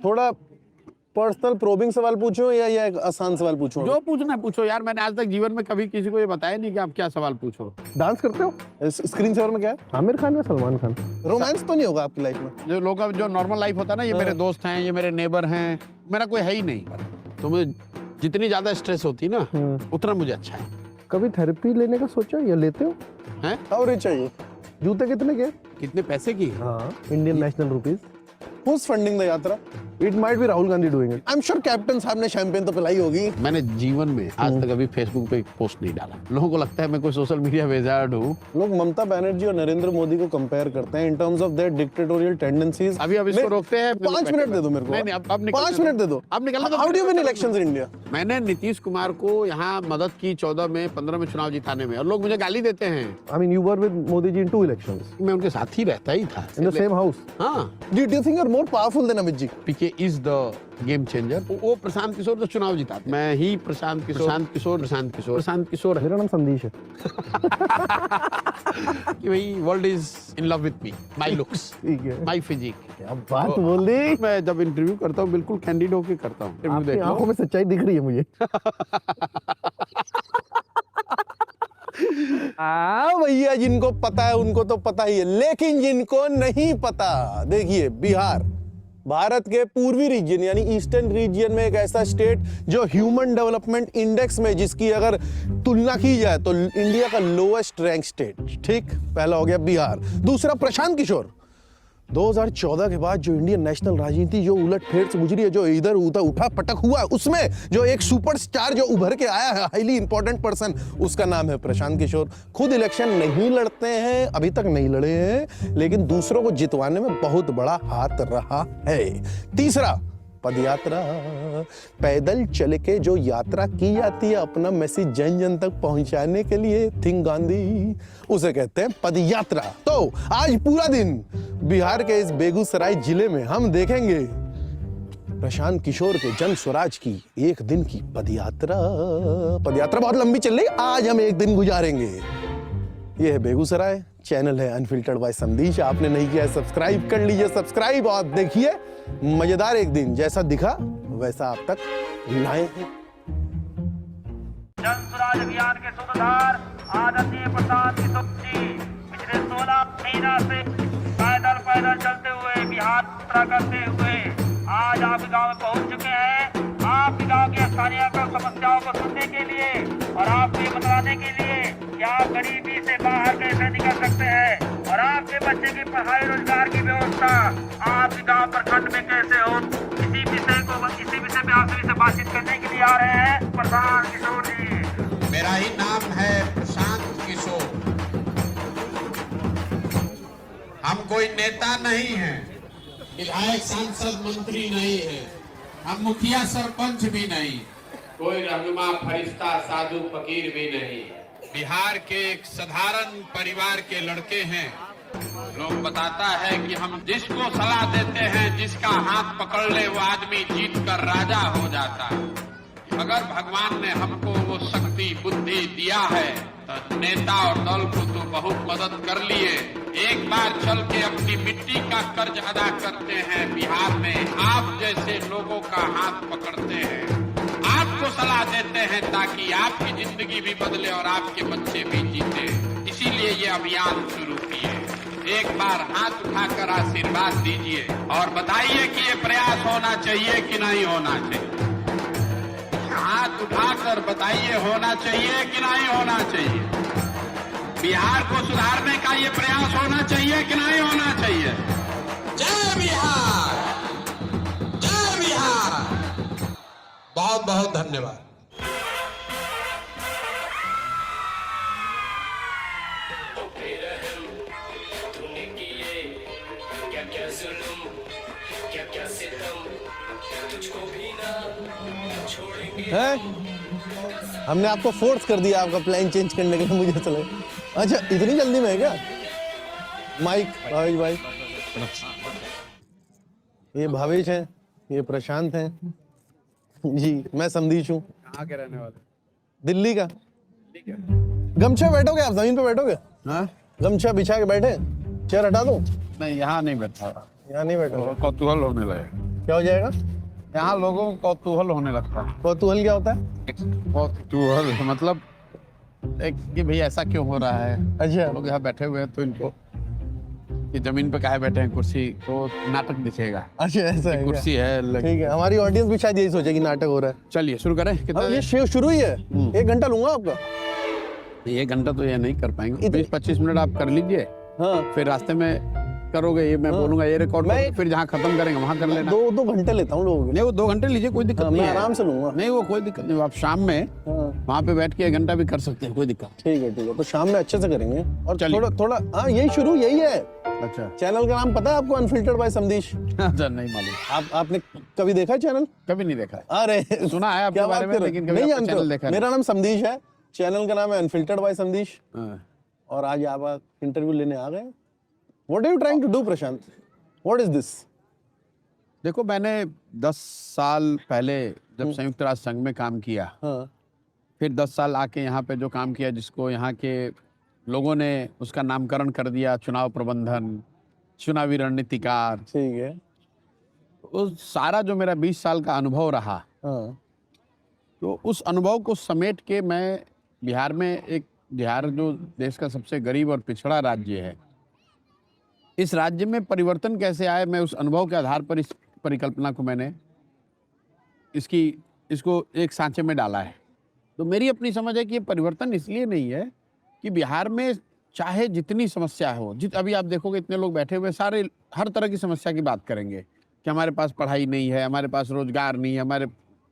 थोड़ा personal probing सवाल पूछूं या एक आसान सवाल पूछूं? जो पूछना है पूछो यार, मैंने आज तक जीवन में कभी किसी को ये बताया नहीं कि आप क्या सवाल पूछो। डांस करते हो? स्क्रीन सेवर में क्या है? आमिर खान या सलमान खान? रोमांस तो नहीं होगा आपकी लाइफ में? जो लोग का जो नॉर्मल लाइफ होता है ना, ये मेरे दोस्त हैं, ये मेरे नेबर हैं, मेरा कोई है ही नहीं। तो मुझे जितनी ज्यादा स्ट्रेस होती है ना, उतना मुझे अच्छा है। कभी थेरेपी लेने का सोचा या लेते हो? हैं? और चाहिए जूते कितने के? कितने पैसे की? हाँ, Indian national rupees. Who's funding the यात्रा? It might be Rahul Gandhi doing it. I'm sure captain साहब ने शैंपेन तो पिलाई होगी। मैंने जीवन में आज तक अभी फेसबुक पे एक पोस्ट नहीं डाला। लोगों को लगता है मैं कोई सोशल मीडिया वेजार्ड हूँ। लोग ममता बनर्जी और नरेंद्र मोदी को कंपेयर करते हैं in terms of their dictatorial tendencies। अभी अब इसको रोकते हैं। 5 मिनट दे दो मेरे को। नहीं, अब 5 मिनट दे दो। अब निकलना। How do you win elections in India? मैंने नीतीश कुमार को यहाँ मदद की 14 में 15 में चुनाव जिताने में, और लोग मुझे गाली देते हैं। I mean, you were with Modi ji in 2 elections. मैं उनके साथ ही रहता ही था। In the same house. हाँ। Do you think you're more powerful than Amit ji? PK is the game changer. वो प्रशांत किशोर तो चुनाव जीता, मैं ही प्रशांत किशोर मेरा नाम संदेश है। कि भाई world is in love with me, my looks, ठीक है। My physique. क्या बात बोल दी। मैं जब इंटरव्यू करता हूँ बिल्कुल कैंडिड होके करता हूँ। आपकी आंखों में सच्चाई दिख रही है मुझे। भैया, जिनको पता है उनको तो पता ही है, लेकिन जिनको नहीं पता, देखिए बिहार भारत के पूर्वी रीजन यानी ईस्टर्न रीजन में एक ऐसा स्टेट जो ह्यूमन डेवलपमेंट इंडेक्स में जिसकी अगर तुलना की जाए तो इंडिया का लोएस्ट रैंक स्टेट। ठीक, पहला हो गया बिहार। दूसरा प्रशांत किशोर। 2014 के बाद जो इंडियन नेशनल राजनीति जो उलट फेर से गुजरी है, जो इधर उधर उठा पटक हुआ, उसमें जो एक सुपरस्टार जो उभर के आया है, हाईली इंपॉर्टेंट पर्सन, उसका नाम है प्रशांत किशोर। खुद इलेक्शन नहीं लड़ते हैं, अभी तक नहीं लड़े हैं, लेकिन दूसरों को जितवाने में बहुत बड़ा हाथ रहा है। तीसरा, पदयात्रा। पैदल चल के जो यात्रा की जाती है अपना मैसेज जन जन तक पहुंचाने के लिए, थिंक गांधी, उसे कहते हैं पदयात्रा। तो आज पूरा दिन बिहार के इस बेगूसराय जिले में हम देखेंगे प्रशांत किशोर के जन स्वराज की एक दिन की पदयात्रा। पदयात्रा बहुत लंबी चल रही, आज हम एक दिन गुजारेंगे। ये है बेगूसराय, चैनल है अनफिल्टर्ड बाय संदेश। आपने नहीं किया है सब्सक्राइब कर लीजिए सब्सक्राइब, और देखिए मजेदार एक दिन, जैसा दिखा वैसा आप तक लाए हैं। जन स्वराज अभियान के सूत्रधार आदरणीय प्रशांत किशोर जी पिछले 16 महीना से पैदल चलते हुए बिहार यात्रा करते हुए आज आपके गांव में पहुंच चुके हैं। आपके गांव की स्थानीय समस्याओं को सुनने के लिए और आपको बताने के लिए कि आप गरीबी से बाहर कैसे निकल सकते हैं और आपके बच्चे की पढ़ाई रोजगार की व्यवस्था आपके गांव प्रखंड में कैसे हो, इसी विषय में आपसे बातचीत करने के लिए आ रहे हैं प्रशांत किशोर जी। मेरा ही नाम है प्रशांत किशोर। हम कोई नेता नहीं है, विधायक सांसद मंत्री नहीं है, हम मुखिया सरपंच भी नहीं, कोई रहनुमा फरिश्ता साधु फकीर भी नहीं। बिहार के एक साधारण परिवार के लड़के हैं। लोग बताता है कि हम जिसको सलाह देते हैं, जिसका हाथ पकड़ ले वो आदमी जीत कर राजा हो जाता है। अगर भगवान ने हमको वो शक्ति बुद्धि दिया है तो नेता और दल को तो बहुत मदद कर लिए। एक बार चल के अपनी मिट्टी का कर्ज अदा करते हैं। बिहार में आप जैसे लोगों का हाथ पकड़ते हैं, आपको सलाह देते हैं ताकि आपकी जिंदगी भी बदले और आपके बच्चे भी जीते। इसीलिए ये अभियान शुरू किए। एक बार हाथ उठाकर आशीर्वाद दीजिए और बताइए कि ये प्रयास होना चाहिए कि नहीं होना चाहिए। हाथ उठाकर बताइए होना चाहिए कि नहीं होना चाहिए। बिहार को सुधारने का ये प्रयास होना चाहिए कि नहीं होना चाहिए। जय बिहार, जय बिहार। बहुत बहुत धन्यवाद। है? हमने आपको फोर्स कर दिया आपका प्लान चेंज करने के लिए, मुझे चले। अच्छा, इतनी जल्दी में है क्या? माइक भाई, ये भावेश हैं, ये प्रशांत हैं जी, मैं संदीश हूँ। कहाँ के रहने वाले? दिल्ली का। गमछा बैठोगे आप, जमीन पे बैठोगे? हाँ? गमछा बिछा के बैठे, चेयर हटा दूं? नहीं, यहाँ नहीं बैठा, यहाँ नहीं बैठोगे। कौतूहल होने लगे। क्या हो जाएगा? यहाँ लोगों को कौतूहल होने लगता है। कौतूहल क्या होता है? कौतूहल मतलब एक कि भाई ऐसा क्यों हो रहा है। अच्छा। लोग यहाँ बैठे हुए हैं तो इनको कि जमीन पे काहे बैठे हैं, कुर्सी तो नाटक दिखेगा। अच्छा, ऐसा है कुर्सी क्या? है ठीक है, हमारी ऑडियंस भी शायद यही सोचेगी नाटक हो रहा है। चलिए शुरू करें। कितना अब ये शुरू ही है, 1 घंटा लूंगा आपका। 1 घंटा तो ये नहीं कर पाएंगे, 20-25 मिनट आप कर लीजिए। हाँ, फिर रास्ते में करोगे, ये मैं बोलूंगा ये रिकॉर्ड मैं- फिर जहाँ खत्म करेंगे वहाँ कर लेना। 2 घंटे लेता हूँ लोगों के। नहीं वो 2 घंटे लीजिए, कोई दिक्कत हाँ, नहीं मैं है। आराम से लूंगा। नहीं वो कोई दिक्कत नहीं, आप शाम में हाँ, वहाँ पे बैठ के 1 घंटा भी कर सकते हैं, कोई दिक्कत ठीक है, तो शाम में अच्छे से करेंगे। और चलिए। थोड़ा हाँ, यही शुरू यही है। नहीं। अच्छा चैनल का नाम पता है आपको? Unfiltered by Samdish. अच्छा, नहीं मालूम, आपने कभी देखा है चैनल? कभी नहीं देखा है। अरे सुना है आपके क्या बारे बात में, कर रहे हो? लेकिन कभी नहीं आपका जानते चैनल हो? देखा नहीं। मेरा नाम समदीश है, चैनल का नाम है अनफिल्टर्ड बाय समदीश। हाँ। और आज आप इंटरव्यू लेने आ गए। What are you trying to do Prashant? What is this? देखो मैंने 10 साल पहले जब संयुक्त राष्ट्र संघ में काम किया, हाँ, फिर 10 साल आके यहाँ पे जो काम किया, जिसको यहाँ के लोगों ने उसका नामकरण कर दिया चुनाव प्रबंधन, चुनावी रणनीतिकार, ठीक है। उस सारा जो मेरा 20 साल का अनुभव रहा, हाँ, तो उस अनुभव को समेट के मैं बिहार में बिहार जो देश का सबसे गरीब और पिछड़ा राज्य है, इस राज्य में परिवर्तन कैसे आए, मैं उस अनुभव के आधार पर इस परिकल्पना को मैंने इसको एक सांचे में डाला है। तो मेरी अपनी समझ है कि ये परिवर्तन इसलिए नहीं है कि बिहार में चाहे जितनी समस्या हो, अभी आप देखोगे इतने लोग बैठे हुए सारे हर तरह की समस्या की बात करेंगे कि हमारे पास पढ़ाई नहीं है, हमारे पास रोजगार नहीं है, हमारे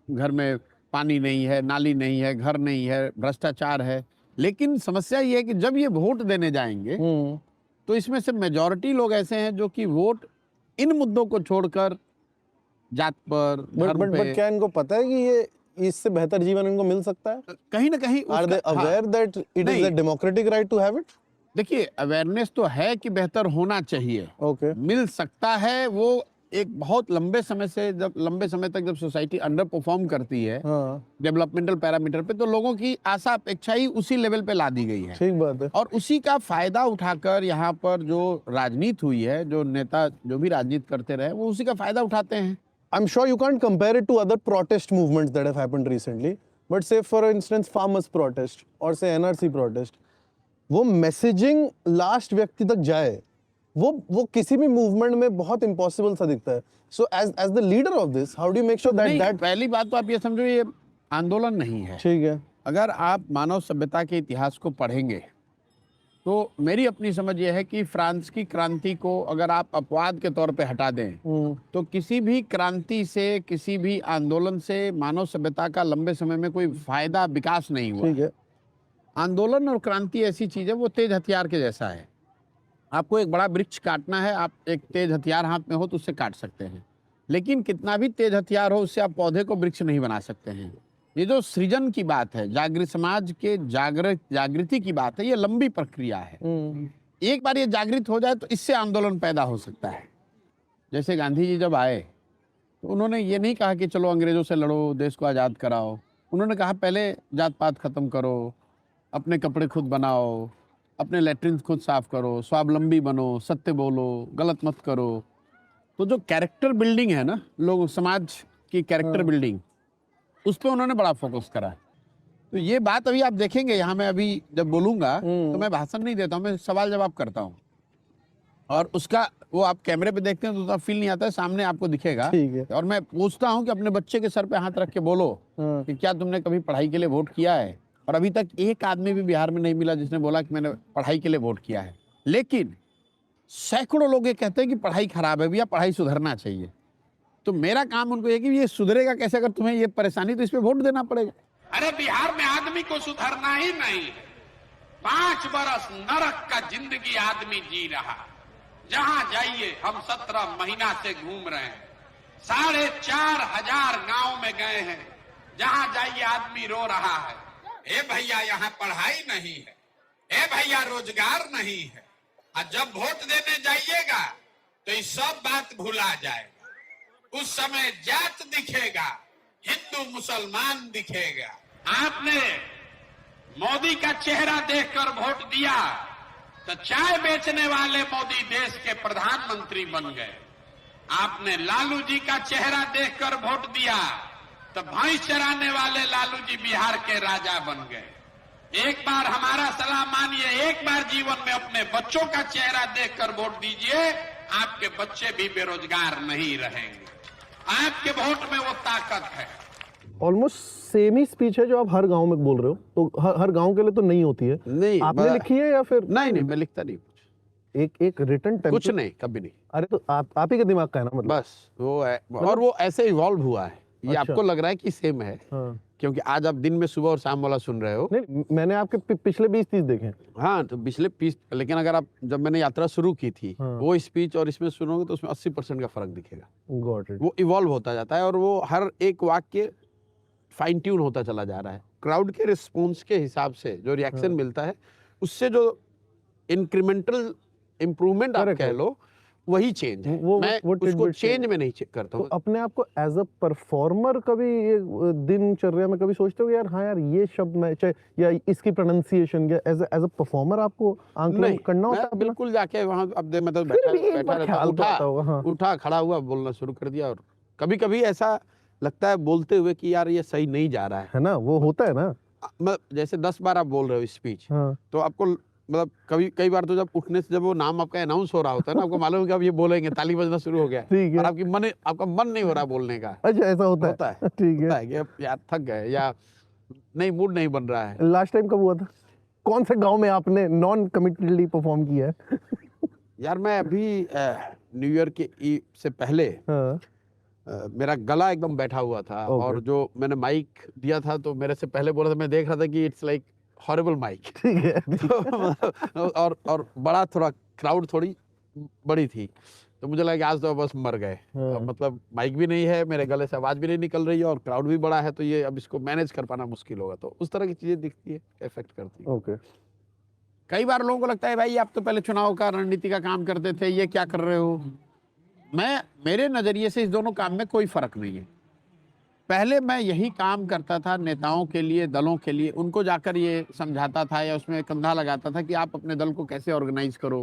घर में पानी नहीं है, नाली नहीं है, घर नहीं है, भ्रष्टाचार है। लेकिन समस्या ये है कि जब ये वोट देने जाएंगे तो इसमें से मेजॉरिटी लोग ऐसे हैं जो कि वोट इन मुद्दों को छोड़कर जात पर, धर्म पे, बट क्या इनको पता है कि ये इससे बेहतर जीवन इनको मिल सकता है? कहीं ना कहीं are they aware that it is a democratic right to have it? देखिए अवेयरनेस तो है कि बेहतर होना चाहिए, ओके, मिल सकता है। वो एक बहुत लंबे समय तक जब सोसाइटी अंडर परफॉर्म करती है हाँ, डेवलपमेंटल पैरामीटर पे, तो लोगों की आशा अपेक्षा ही उसी लेवल पे ला दी गई है। ठीक बात है। और उसी का फायदा उठाकर यहाँ पर जो राजनीति हुई है, जो नेता जो भी राजनीति करते रहे, वो उसी का फायदा उठाते हैं। I'm sure you can't compare it to other protest movements that have happened recently, but say for instance farmers protest or say NRC protest, वो मैसेजिंग लास्ट व्यक्ति तक जाए, वो किसी भी मूवमेंट में बहुत इम्पॉसिबल सा दिखता है। So as the leader of this, how do you make sure that पहली बात तो आप ये समझो, ये आंदोलन नहीं है। ठीक है। अगर आप मानव सभ्यता के इतिहास को पढ़ेंगे तो मेरी अपनी समझ ये है कि फ्रांस की क्रांति को अगर आप अपवाद के तौर पे हटा दें तो किसी भी क्रांति से, किसी भी आंदोलन से मानव सभ्यता का लंबे समय में कोई फायदा, विकास नहीं हुआ। ठीक है। आंदोलन और क्रांति ऐसी चीज है, वो तेज हथियार के जैसा है। आपको एक बड़ा वृक्ष काटना है, आप एक तेज हथियार हाथ में हो तो उससे काट सकते हैं, लेकिन कितना भी तेज हथियार हो उससे आप पौधे को वृक्ष नहीं बना सकते हैं। ये जो सृजन की बात है, जागृत समाज के जागृति की बात है, ये लंबी प्रक्रिया है। एक बार ये जागृत हो जाए तो इससे आंदोलन पैदा हो सकता है। जैसे गांधी जी जब आए तो उन्होंने ये नहीं कहा कि चलो अंग्रेजों से लड़ो, देश को आज़ाद कराओ। उन्होंने कहा पहले जात पात खत्म करो, अपने कपड़े खुद बनाओ, अपने लैट्रिन खुद साफ करो, स्वावलंबी बनो, सत्य बोलो, गलत मत करो। तो जो कैरेक्टर बिल्डिंग है ना, लोग समाज की कैरेक्टर बिल्डिंग, उस पर उन्होंने बड़ा फोकस करा। तो ये बात अभी आप देखेंगे, यहाँ मैं अभी जब बोलूंगा तो मैं भाषण नहीं देता हूँ, मैं सवाल जवाब करता हूँ, और उसका वो आप कैमरे पे देखते हैं तो उतना फील नहीं आता है, सामने आपको दिखेगा। ठीक है। और मैं पूछता हूँ कि अपने बच्चे के सर पे हाथ रख के बोलो कि क्या तुमने कभी पढ़ाई के लिए वोट किया है? और अभी तक एक आदमी भी बिहार में नहीं मिला जिसने बोला कि मैंने पढ़ाई के लिए वोट किया है। लेकिन सैकड़ों लोग ये कहते हैं कि पढ़ाई खराब है भैया, पढ़ाई सुधरना चाहिए। तो मेरा काम उनको ये कि ये सुधरेगा कैसे? अगर तुम्हें ये परेशानी तो इस पे वोट देना पड़ेगा। अरे बिहार में आदमी को सुधरना ही नहीं है। 5 बरस नरक का जिंदगी आदमी जी रहा। जहां जाइए हम 17 महीना से घूम रहे हैं, 4,500 गांव में गए हैं, जहां जाइए आदमी रो रहा है, ए भैया यहाँ पढ़ाई नहीं है, ए भैया रोजगार नहीं है। और जब वोट देने जाइएगा तो ये सब बात भुला जाएगा। उस समय जात दिखेगा, हिंदू मुसलमान दिखेगा। आपने मोदी का चेहरा देखकर वोट दिया तो चाय बेचने वाले मोदी देश के प्रधानमंत्री बन गए। आपने लालू जी का चेहरा देखकर वोट दिया तो भैंस चराने वाले लालू जी बिहार के राजा बन गए। एक बार हमारा सलाह मानिए, एक बार जीवन में अपने बच्चों का चेहरा देखकर वोट दीजिए, आपके बच्चे भी बेरोजगार नहीं रहेंगे। आपके वोट में वो ताकत है। ऑलमोस्ट सेम ही स्पीच है जो आप हर गांव में बोल रहे हो, तो हर गांव के लिए तो नहीं होती है। नहीं, आपने लिखी है या फिर? नहीं, मैं लिखता नहीं कुछ। एक रिटन टेम्पलेट? कुछ नहीं, कभी नहीं। अरे तो आप ही के दिमाग का है ना, मतलब बस वो है। और वो ऐसे इवॉल्व हुआ है। ये अच्छा। आपको लग रहा है कि सेम है, क्योंकि आज आप दिन में सुबह और शाम वाला सुन रहे हो। नहीं, मैंने आपके पिछले 20-30 देखे हैं। हाँ, तो पिछले 20, लेकिन अगर आप, जब मैंने यात्रा शुरू की थी, वो स्पीच और इसमें सुनोगे तो उसमें 80% का फर्क दिखेगा। Got it. वो इवॉल्व होता जाता है और वो हर एक वाक्य फाइन ट्यून होता चला जा रहा है। क्राउड के रिस्पॉन्स के हिसाब से जो रिएक्शन मिलता है, उससे जो इंक्रीमेंटल इम्प्रूवमेंट आप कह लो, वही चेंज है। मैं उसको चेंज में नहीं करता हूँ। तो अपने आप को एज अ परफॉर्मर कभी ये दिनचर्या में कभी सोचते हो यार, हाँ यार ये शब्द मैं चाहे, या इसकी प्रोनाउंसिएशन, या एज अ परफॉर्मर आपको आंकलन करना होता है? बिल्कुल जाके वहाँ अब मतलब बैठा उठा खड़ा हुआ बोलना शुरू कर दिया। और कभी कभी ऐसा लगता है बोलते हुए कि यार ये सही नहीं जा रहा है ना, वो होता है ना। जैसे 10 बार आप बोल रहे हो स्पीच, तो आपको मतलब कई बार तो जब उठने से जब वो नाम आपका अनाउंस हो रहा होता है ना, आपको मालूम है कि अब ये बोलेंगे, ताली बजना शुरू हो गया, ठीक है, और आपका मन नहीं हो रहा बोलने का। अच्छा, ऐसा होता है। ठीक है कि अब यार थक गए, या नहीं, मूड नहीं बन रहा है। लास्ट टाइम कब हुआ था? कौन से गांव में आपने नॉन कमिटेडली परफॉर्म किया है? यार मैं अभी न्यू ईयर के से पहले मेरा गला एकदम बैठा हुआ था, और जो मैंने माइक दिया था तो मेरे से पहले बोला था, मैं देख रहा था कि इट्स लाइक हॉरिबल माइक। ठीक है। और बड़ा थोड़ा क्राउड थोड़ी बड़ी थी, तो मुझे लगा कि आज तो बस मर गए। मतलब माइक भी नहीं है, मेरे गले से आवाज भी नहीं निकल रही है, और क्राउड भी बड़ा है, तो ये अब इसको मैनेज कर पाना मुश्किल होगा। तो उस तरह की चीजें दिखती है, इफेक्ट करती है। ओके। कई बार लोगों को लगता है भाई आप तो पहले चुनाव का रणनीति का काम करते थे, ये क्या कर रहे हो? मेरे नजरिए से इस दोनों काम में कोई फर्क नहीं है। पहले मैं यही काम करता था नेताओं के लिए, दलों के लिए, उनको जाकर ये समझाता था या उसमें कंधा लगाता था कि आप अपने दल को कैसे ऑर्गेनाइज करो,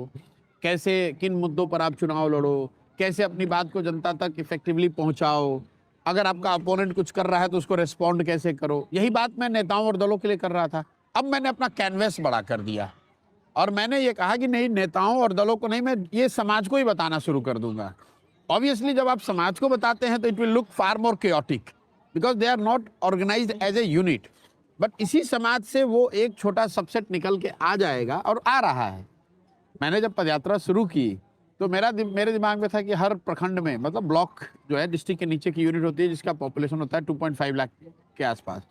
कैसे किन मुद्दों पर आप चुनाव लड़ो, कैसे अपनी बात को जनता तक इफेक्टिवली पहुंचाओ, अगर आपका अपोनेंट कुछ कर रहा है तो उसको रिस्पॉन्ड कैसे करो। यही बात मैं नेताओं और दलों के लिए कर रहा था। अब मैंने अपना कैनवस बड़ा कर दिया और मैंने ये कहा कि नहीं, नेताओं और दलों को नहीं, मैं ये समाज को ही बताना शुरू कर दूंगा। ऑब्वियसली जब आप समाज को बताते हैं तो it will look far more chaotic, because they are not organised as a unit. But इसी समाज से वो एक छोटा सबसेट निकल के आ जाएगा, और आ रहा है। मैंने जब पदयात्रा शुरू की तो मेरे दिमाग में था कि हर प्रखंड में, मतलब ब्लॉक जो है डिस्ट्रिक्ट के नीचे की यूनिट होती है जिसका पॉपुलेशन होता है 2.5 लाख के आसपास,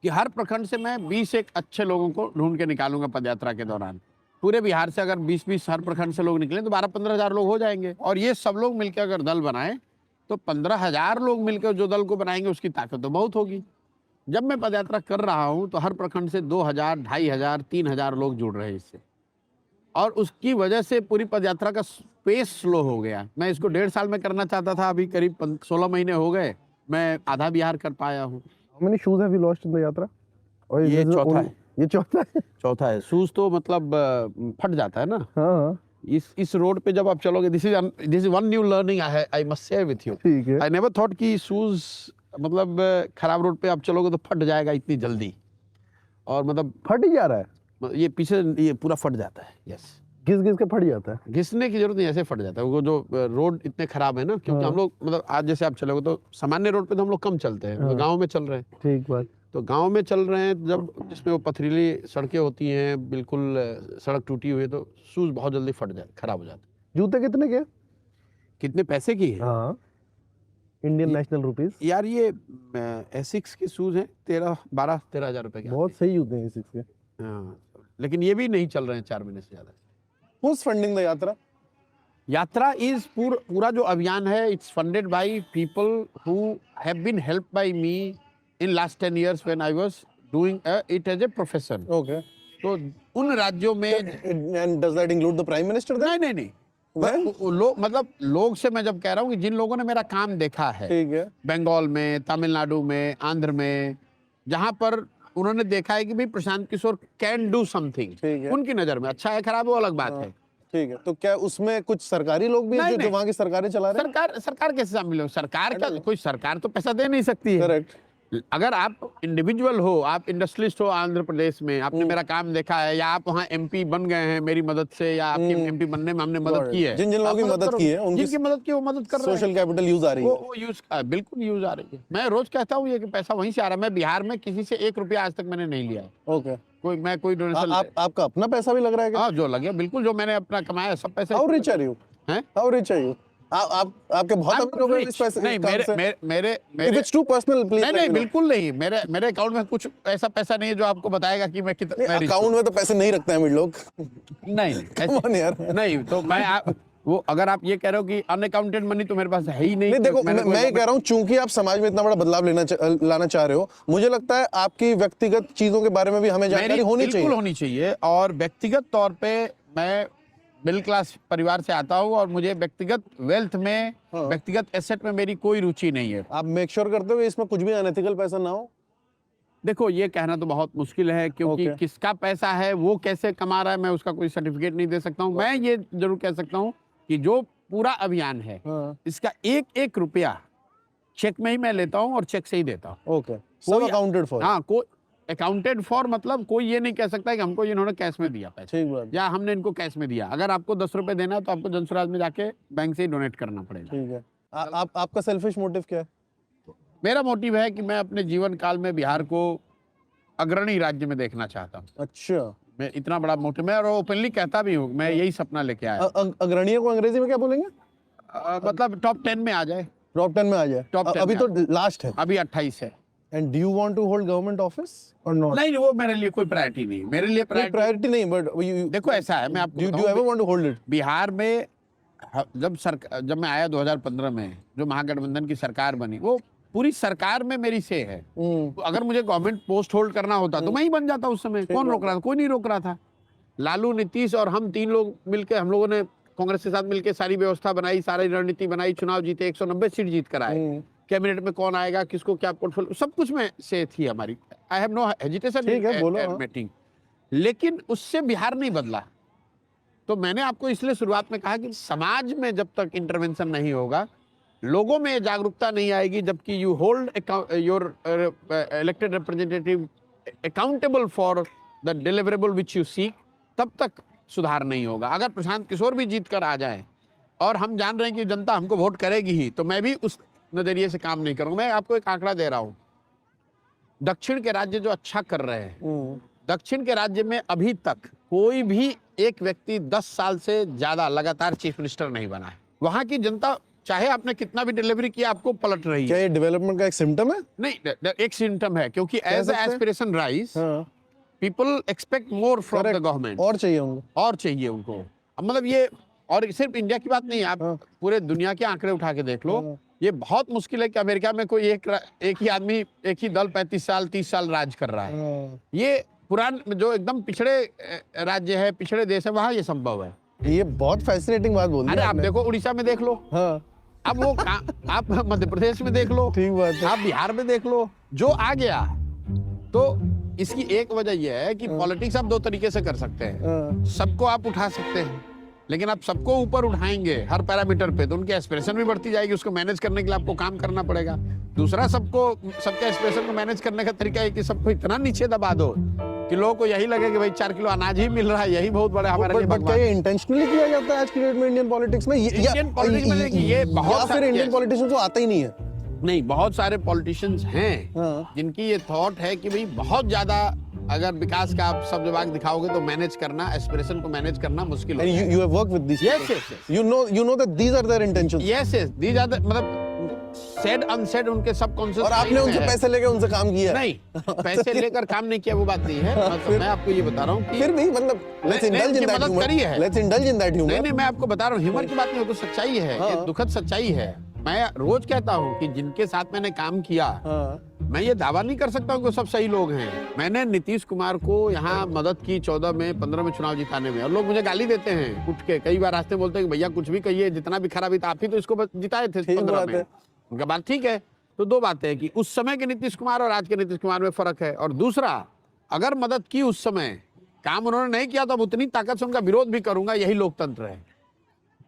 कि हर प्रखंड से मैं 20 एक अच्छे लोगों को ढूंढ के निकालूंगा पदयात्रा के दौरान। पूरे बिहार से अगर 20-20 हर प्रखंड से लोग निकले तो 12-15 हज़ार लोग हो जाएंगे, और ये सब लोग मिलकर अगर दल बनाए तो 15,000 लोग मिलकर जो दल को बनाएंगे उसकी ताकत तो बहुत होगी। जब मैं पदयात्रा कर रहा हूं तो हर प्रखंड से 2,000, 2,500, 3,000 लोग जुड़ रहे हैं इससे, और उसकी वजह से पूरी पदयात्रा का पेस स्लो हो गया। मैं इसको 1.5 साल में करना चाहता था, अभी करीब 16 महीने हो गए, मैं आधा बिहार कर पाया हूँ। How many shoes have you lost in the यात्रा? और ये चौथा है। ये चौथा है। शूज तो मतलब फट जाता है ना। हाँ। इस रोड पे जब आप चलोगे, this is one new learning I must share with you. ठीक है। आई नेवर थॉट कि शूज मतलब खराब रोड पे आप चलोगे तो फट जाएगा इतनी जल्दी, और मतलब फट ही जा रहा है। ये पीछे ये पूरा फट जाता है। यस, घिस के फट जाता है। घिसने की जरूरत नहीं, ऐसे फट जाता है। वो जो रोड इतने खराब है ना, क्योंकि हम लोग मतलब आज जैसे आप चलोगे तो सामान्य रोड पे तो हम लोग कम चलते हैं, गाँव में चल रहे हैं। ठीक बात। तो गांव में चल रहे हैं जब, जिसमें वो पथरीली सड़कें होती हैं, बिल्कुल सड़क टूटी हुई है, तो शूज बहुत जल्दी फट जाते, खराब हो जाते। जूते कितने के? कितने पैसे की है? हाँ, इंडियन नेशनल रुपीस। यार ये एसिक्स के शूज हैं, 12-13 हज़ार रुपए के। बहुत सही जूते हैं एसिक्स के। हाँ, लेकिन ये भी नहीं चल रहे हैं 4 महीने से ज्यादा। Who's funding the यात्रा इज पूरा जो अभियान है, it's funded by people who have been helped by me in last 10 years when I was doing it as a profession. Okay. तो उन राज्यों में, and does that include the prime minister then? नहीं। मतलब लोग से मैं जब कह रहा हूँ कि जिन लोगों ने मेरा काम देखा है, ठीक है, बंगाल में, तमिलनाडु में, आंध्र में, जहाँ पर उन्होंने देखा है कि भाई Prashant Kishor can do something, उनकी नजर में अच्छा है खराब है वो अलग बात है, ठीक है, तो क्या उसमें कुछ सरकारी लोग भी हैं नहीं, जो नहीं। वहां की सरकारें चला रहे हैं? सरकार कैसे शामिल हो? सरकार का कोई सरकार तो पैसा दे नहीं सकती है। करेक्ट। अगर आप इंडिविजुअल हो, आप इंडस्ट्रियलिस्ट हो आंध्र प्रदेश में, आपने मेरा काम देखा है, या आप वहाँ एमपी बन गए हैं मेरी मदद से, या आपके एमपी बनने में हमने मदद की है, जिन जिन लोगों की आप मदद करो। की है, उनकी जिनकी मदद की वो मदद कर रहे हैं। सोशल कैपिटल यूज आ रही है। वो यूज बिल्कुल यूज आ रही है। मैं रोज कहता हूँ ये कि पैसा वहीं से आ रहा है। मैं बिहार में किसी से 1 रुपया आज तक मैंने नहीं लिया है। ओके। कोई डोनेशन आपका अपना पैसा भी लग रहा है क्या? हाँ, जो लगे बिल्कुल, जो मैंने अपना कमाया सब पैसे। How rich are you? हैं? How rich are you? आपके बहुत I'm अमीर हो गए rich. इस पैसे नहीं, काम से? मेरे If it's too personal, please नहीं let नहीं me know. बिल्कुल नहीं। मेरे अकाउंट में कुछ ऐसा पैसा नहीं है जो आपको बताएगा कि मैं कितना नहीं, अकाउंट में तो पैसे नहीं रखते हैं अमीर लोग। नहीं Come on यार। नहीं, तो वो अगर आप ये कह रहे हो कि अनअकाउंटेड मनी तो मेरे पास है ही नहीं। नहीं देखो, मैंने मैं ये कह रहा हूँ, चूंकि आप समाज में इतना बड़ा बदलाव लाना चाह रहे हो, मुझे लगता है आपकी व्यक्तिगत चीजों के बारे में भी हमें जानकारी होनी चाहिए। बिल्कुल होनी चाहिए। और व्यक्तिगत तौर पे मैं मिडिल क्लास परिवार से आता हूँ और मुझे व्यक्तिगत वेल्थ में, व्यक्तिगत एसेट में मेरी कोई रुचि नहीं है। आप मेक श्योर करते हो कि इसमें कुछ भी अनएथिकल पैसा ना हो? देखो, ये कहना तो बहुत मुश्किल है, क्योंकि Okay. किसका पैसा है, वो कैसे कमा रहा है, मैं उसका कोई सर्टिफिकेट नहीं दे सकता हूँ। मैं ये जरूर कह सकता हूँ कि जो पूरा अभियान है, इसका 1-1 रुपया चेक में ही मैं लेता हूँ और चेक से ही देता हूँ। ओके, सब अकाउंटेड फॉर। हाँ, कोई अकाउंटेड फॉर, मतलब कोई ये नहीं कह सकता कि हमको इन्होंने कैश में दिया पैसा, ठीक बात। या हमने इनको कैश में दिया। अगर आपको 10 रुपए देना है तो आपको जनसुराज में जाके बैंक से ही डोनेट करना पड़ेगा। ठीक है। आपका सेल्फिश मोटिव क्या है? मेरा मोटिव है कि मैं अपने जीवन काल में बिहार को अग्रणी राज्य में देखना चाहता हूँ। अच्छा, मैं इतना बड़ा मोटिव, मैं और ओपनली कहता भी हूँ, मैं यही सपना लेके आया। अग्रणीय को अंग्रेजी में क्या बोलेंगे? मतलब टॉप 10 में आ जाए। टॉप 10 में आ जाए। Top 10 अभी में तो लास्ट है। अभी 28 है। And do you want to hold government office और नॉट? नहीं, वो मेरे लिए कोई प्रायोरिटी नहीं। मेरे लिए प्रायोरिटी नहीं, बट देखो ऐसा है, मैं आपको डू बताऊं, ever want to hold it? Bihar में जब मैं आया 2015 में, जो महागठबंधन की सरकार बनी, वो पूरी सरकार में मेरी से है। तो अगर मुझे गवर्नमेंट पोस्ट होल्ड करना होता तो मैं ही बन जाता उस समय। कौन रोक रहा था? कोई नहीं रोक रहा था। लालू, नीतीश और हम 3 लोग मिलकर, हम लोगों ने कांग्रेस के साथ मिलकर सारी व्यवस्था बनाई, सारी रणनीति बनाई, चुनाव जीते, 190 सीट जीत कर आए। कैबिनेट में कौन आएगा, किसको क्या पोर्टफोलियो, सब कुछ में से थी हमारी। आई हैव नो हेजिटेशन ठीक है, बोलो, हाँ। एडमिटिंग। लेकिन उससे बिहार नहीं बदला। तो मैंने आपको इसलिए शुरुआत में कहा कि समाज में जब तक इंटरवेंशन नहीं होगा, लोगों में जागरूकता नहीं आएगी, जबकि you hold your elected representative accountable for the deliverable which you seek, तब तक सुधार नहीं होगा। अगर प्रशांत किशोर भी जीत कर आ जाए और हम जान रहे हैं कि जनता हमको वोट करेगी ही, तो मैं भी उस नजरिए से काम नहीं करूंगा। मैं आपको एक आंकड़ा दे रहा हूं। दक्षिण के राज्य जो अच्छा कर रहे हैं, दक्षिण के राज्य में अभी तक कोई भी एक व्यक्ति 10 साल से ज्यादा लगातार चीफ मिनिस्टर नहीं बना है। वहां की जनता, चाहे आपने कितना भी डिलीवरी किया, आपको पलट रही क्या है। ये डेवलपमेंट का एक सिम्टम है? नहीं, एक सिम्टम है, क्योंकि एज सकते हैं? एस्पिरेशन राइज, हाँ, people expect more from the Correct. Government. और चाहिए उनको। और चाहिए उनको। अब मतलब ये, और सिर्फ इंडिया की बात नहीं है, आप पूरे दुनिया के आंकड़े उठा के देख लो। ये बहुत मुश्किल है कि अमेरिका में कोई एक ही आदमी, एक ही दल 35 साल 30 साल राज कर रहा है। ये पुराने जो एकदम पिछड़े राज्य है, पिछड़े देश है, वहां ये संभव है। ये बहुत फैसिनेटिंग बात बोल दी अरे आप आपने। देखो, उड़ीसा में देख लो, हाँ, अब वो आप मध्य प्रदेश में देख लो, ठीक बात है। आप बिहार में देख लो, जो आ गया। तो इसकी एक वजह यह है कि पॉलिटिक्स आप 2 तरीके से कर सकते हैं। हाँ, सबको आप उठा सकते हैं, लेकिन आप सबको ऊपर उठाएंगे हर पैरामीटर पे, तो उनकी एस्पिरेशन भी बढ़ती जाएगी। उसको मैनेज करने के लिए आपको काम करना पड़ेगा। दूसरा, सबके एस्पिरेशन को मैनेज करने का तरीका है कि सबको इतना नीचे दबा दो कि लोगों को यही लगे कि भाई 4 किलो अनाज ही मिल रहा है, यही बहुत बड़ा हमारे लिए बट क्या भगवान। ये इंटेंशनली किया जाता है आज की डेट में इंडियन पॉलिटिक्स में? इंडियन पॉलिटिक्स में देखिए, ये बहुत या फिर सारे- इंडियन पॉलिटिशियंस को आता ही नहीं है? नहीं, बहुत सारे पॉलिटिशियंस हैं हाँ। जिनकी ये थॉट है कि भाई बहुत ज्यादा अगर विकास का आप सब दिमाग दिखाओगे तो मैनेज करना, एस्पिरेशन को मैनेज करना मुश्किल And होता है। you have worked with these Yes, people. yes, yes. You know that these are their intentions. Yes, yes, these are the, मतलब said unsaid उनके सबकॉन्शियस और आपने उनसे पैसे लेके उनसे काम किया? नहीं, पैसे लेकर काम नहीं किया, वो बात नहीं है। मतलब मैं आपको ये बता रहा हूँ कि फिर भी मतलब let's नहीं, indulge in उनकी that मदद humor. करी है। Let's indulge in that humor. नहीं, मैं आपको बता रहा हूँ, ह्यूमर की बात नहीं, वो तो सच्चाई है, ये हाँ। दुखद सच्चाई है। मैं रोज कहता हूँ कि जिनके साथ मैंने काम किया, हाँ, मैं ये दावा नहीं कर सकता हूँ कि सब सही लोग हैं। मैंने नीतीश कुमार को यहाँ मदद की 14 में 15 में चुनाव जिताने में, और लोग मुझे गाली देते हैं उठ के, कई बार रास्ते बोलते हैं कि भैया कुछ भी कहिए, जितना भी खराब था, आप ही तो इसको जिताए थे ठीक 15 बात में। है। उनका बात ठीक है। तो 2 बातें हैं कि उस समय के नीतीश कुमार और आज के नीतीश कुमार में फर्क है, और दूसरा, अगर मदद की उस समय काम उन्होंने नहीं किया तो अब उतनी ताकत से उनका विरोध भी करूंगा। यही लोकतंत्र है।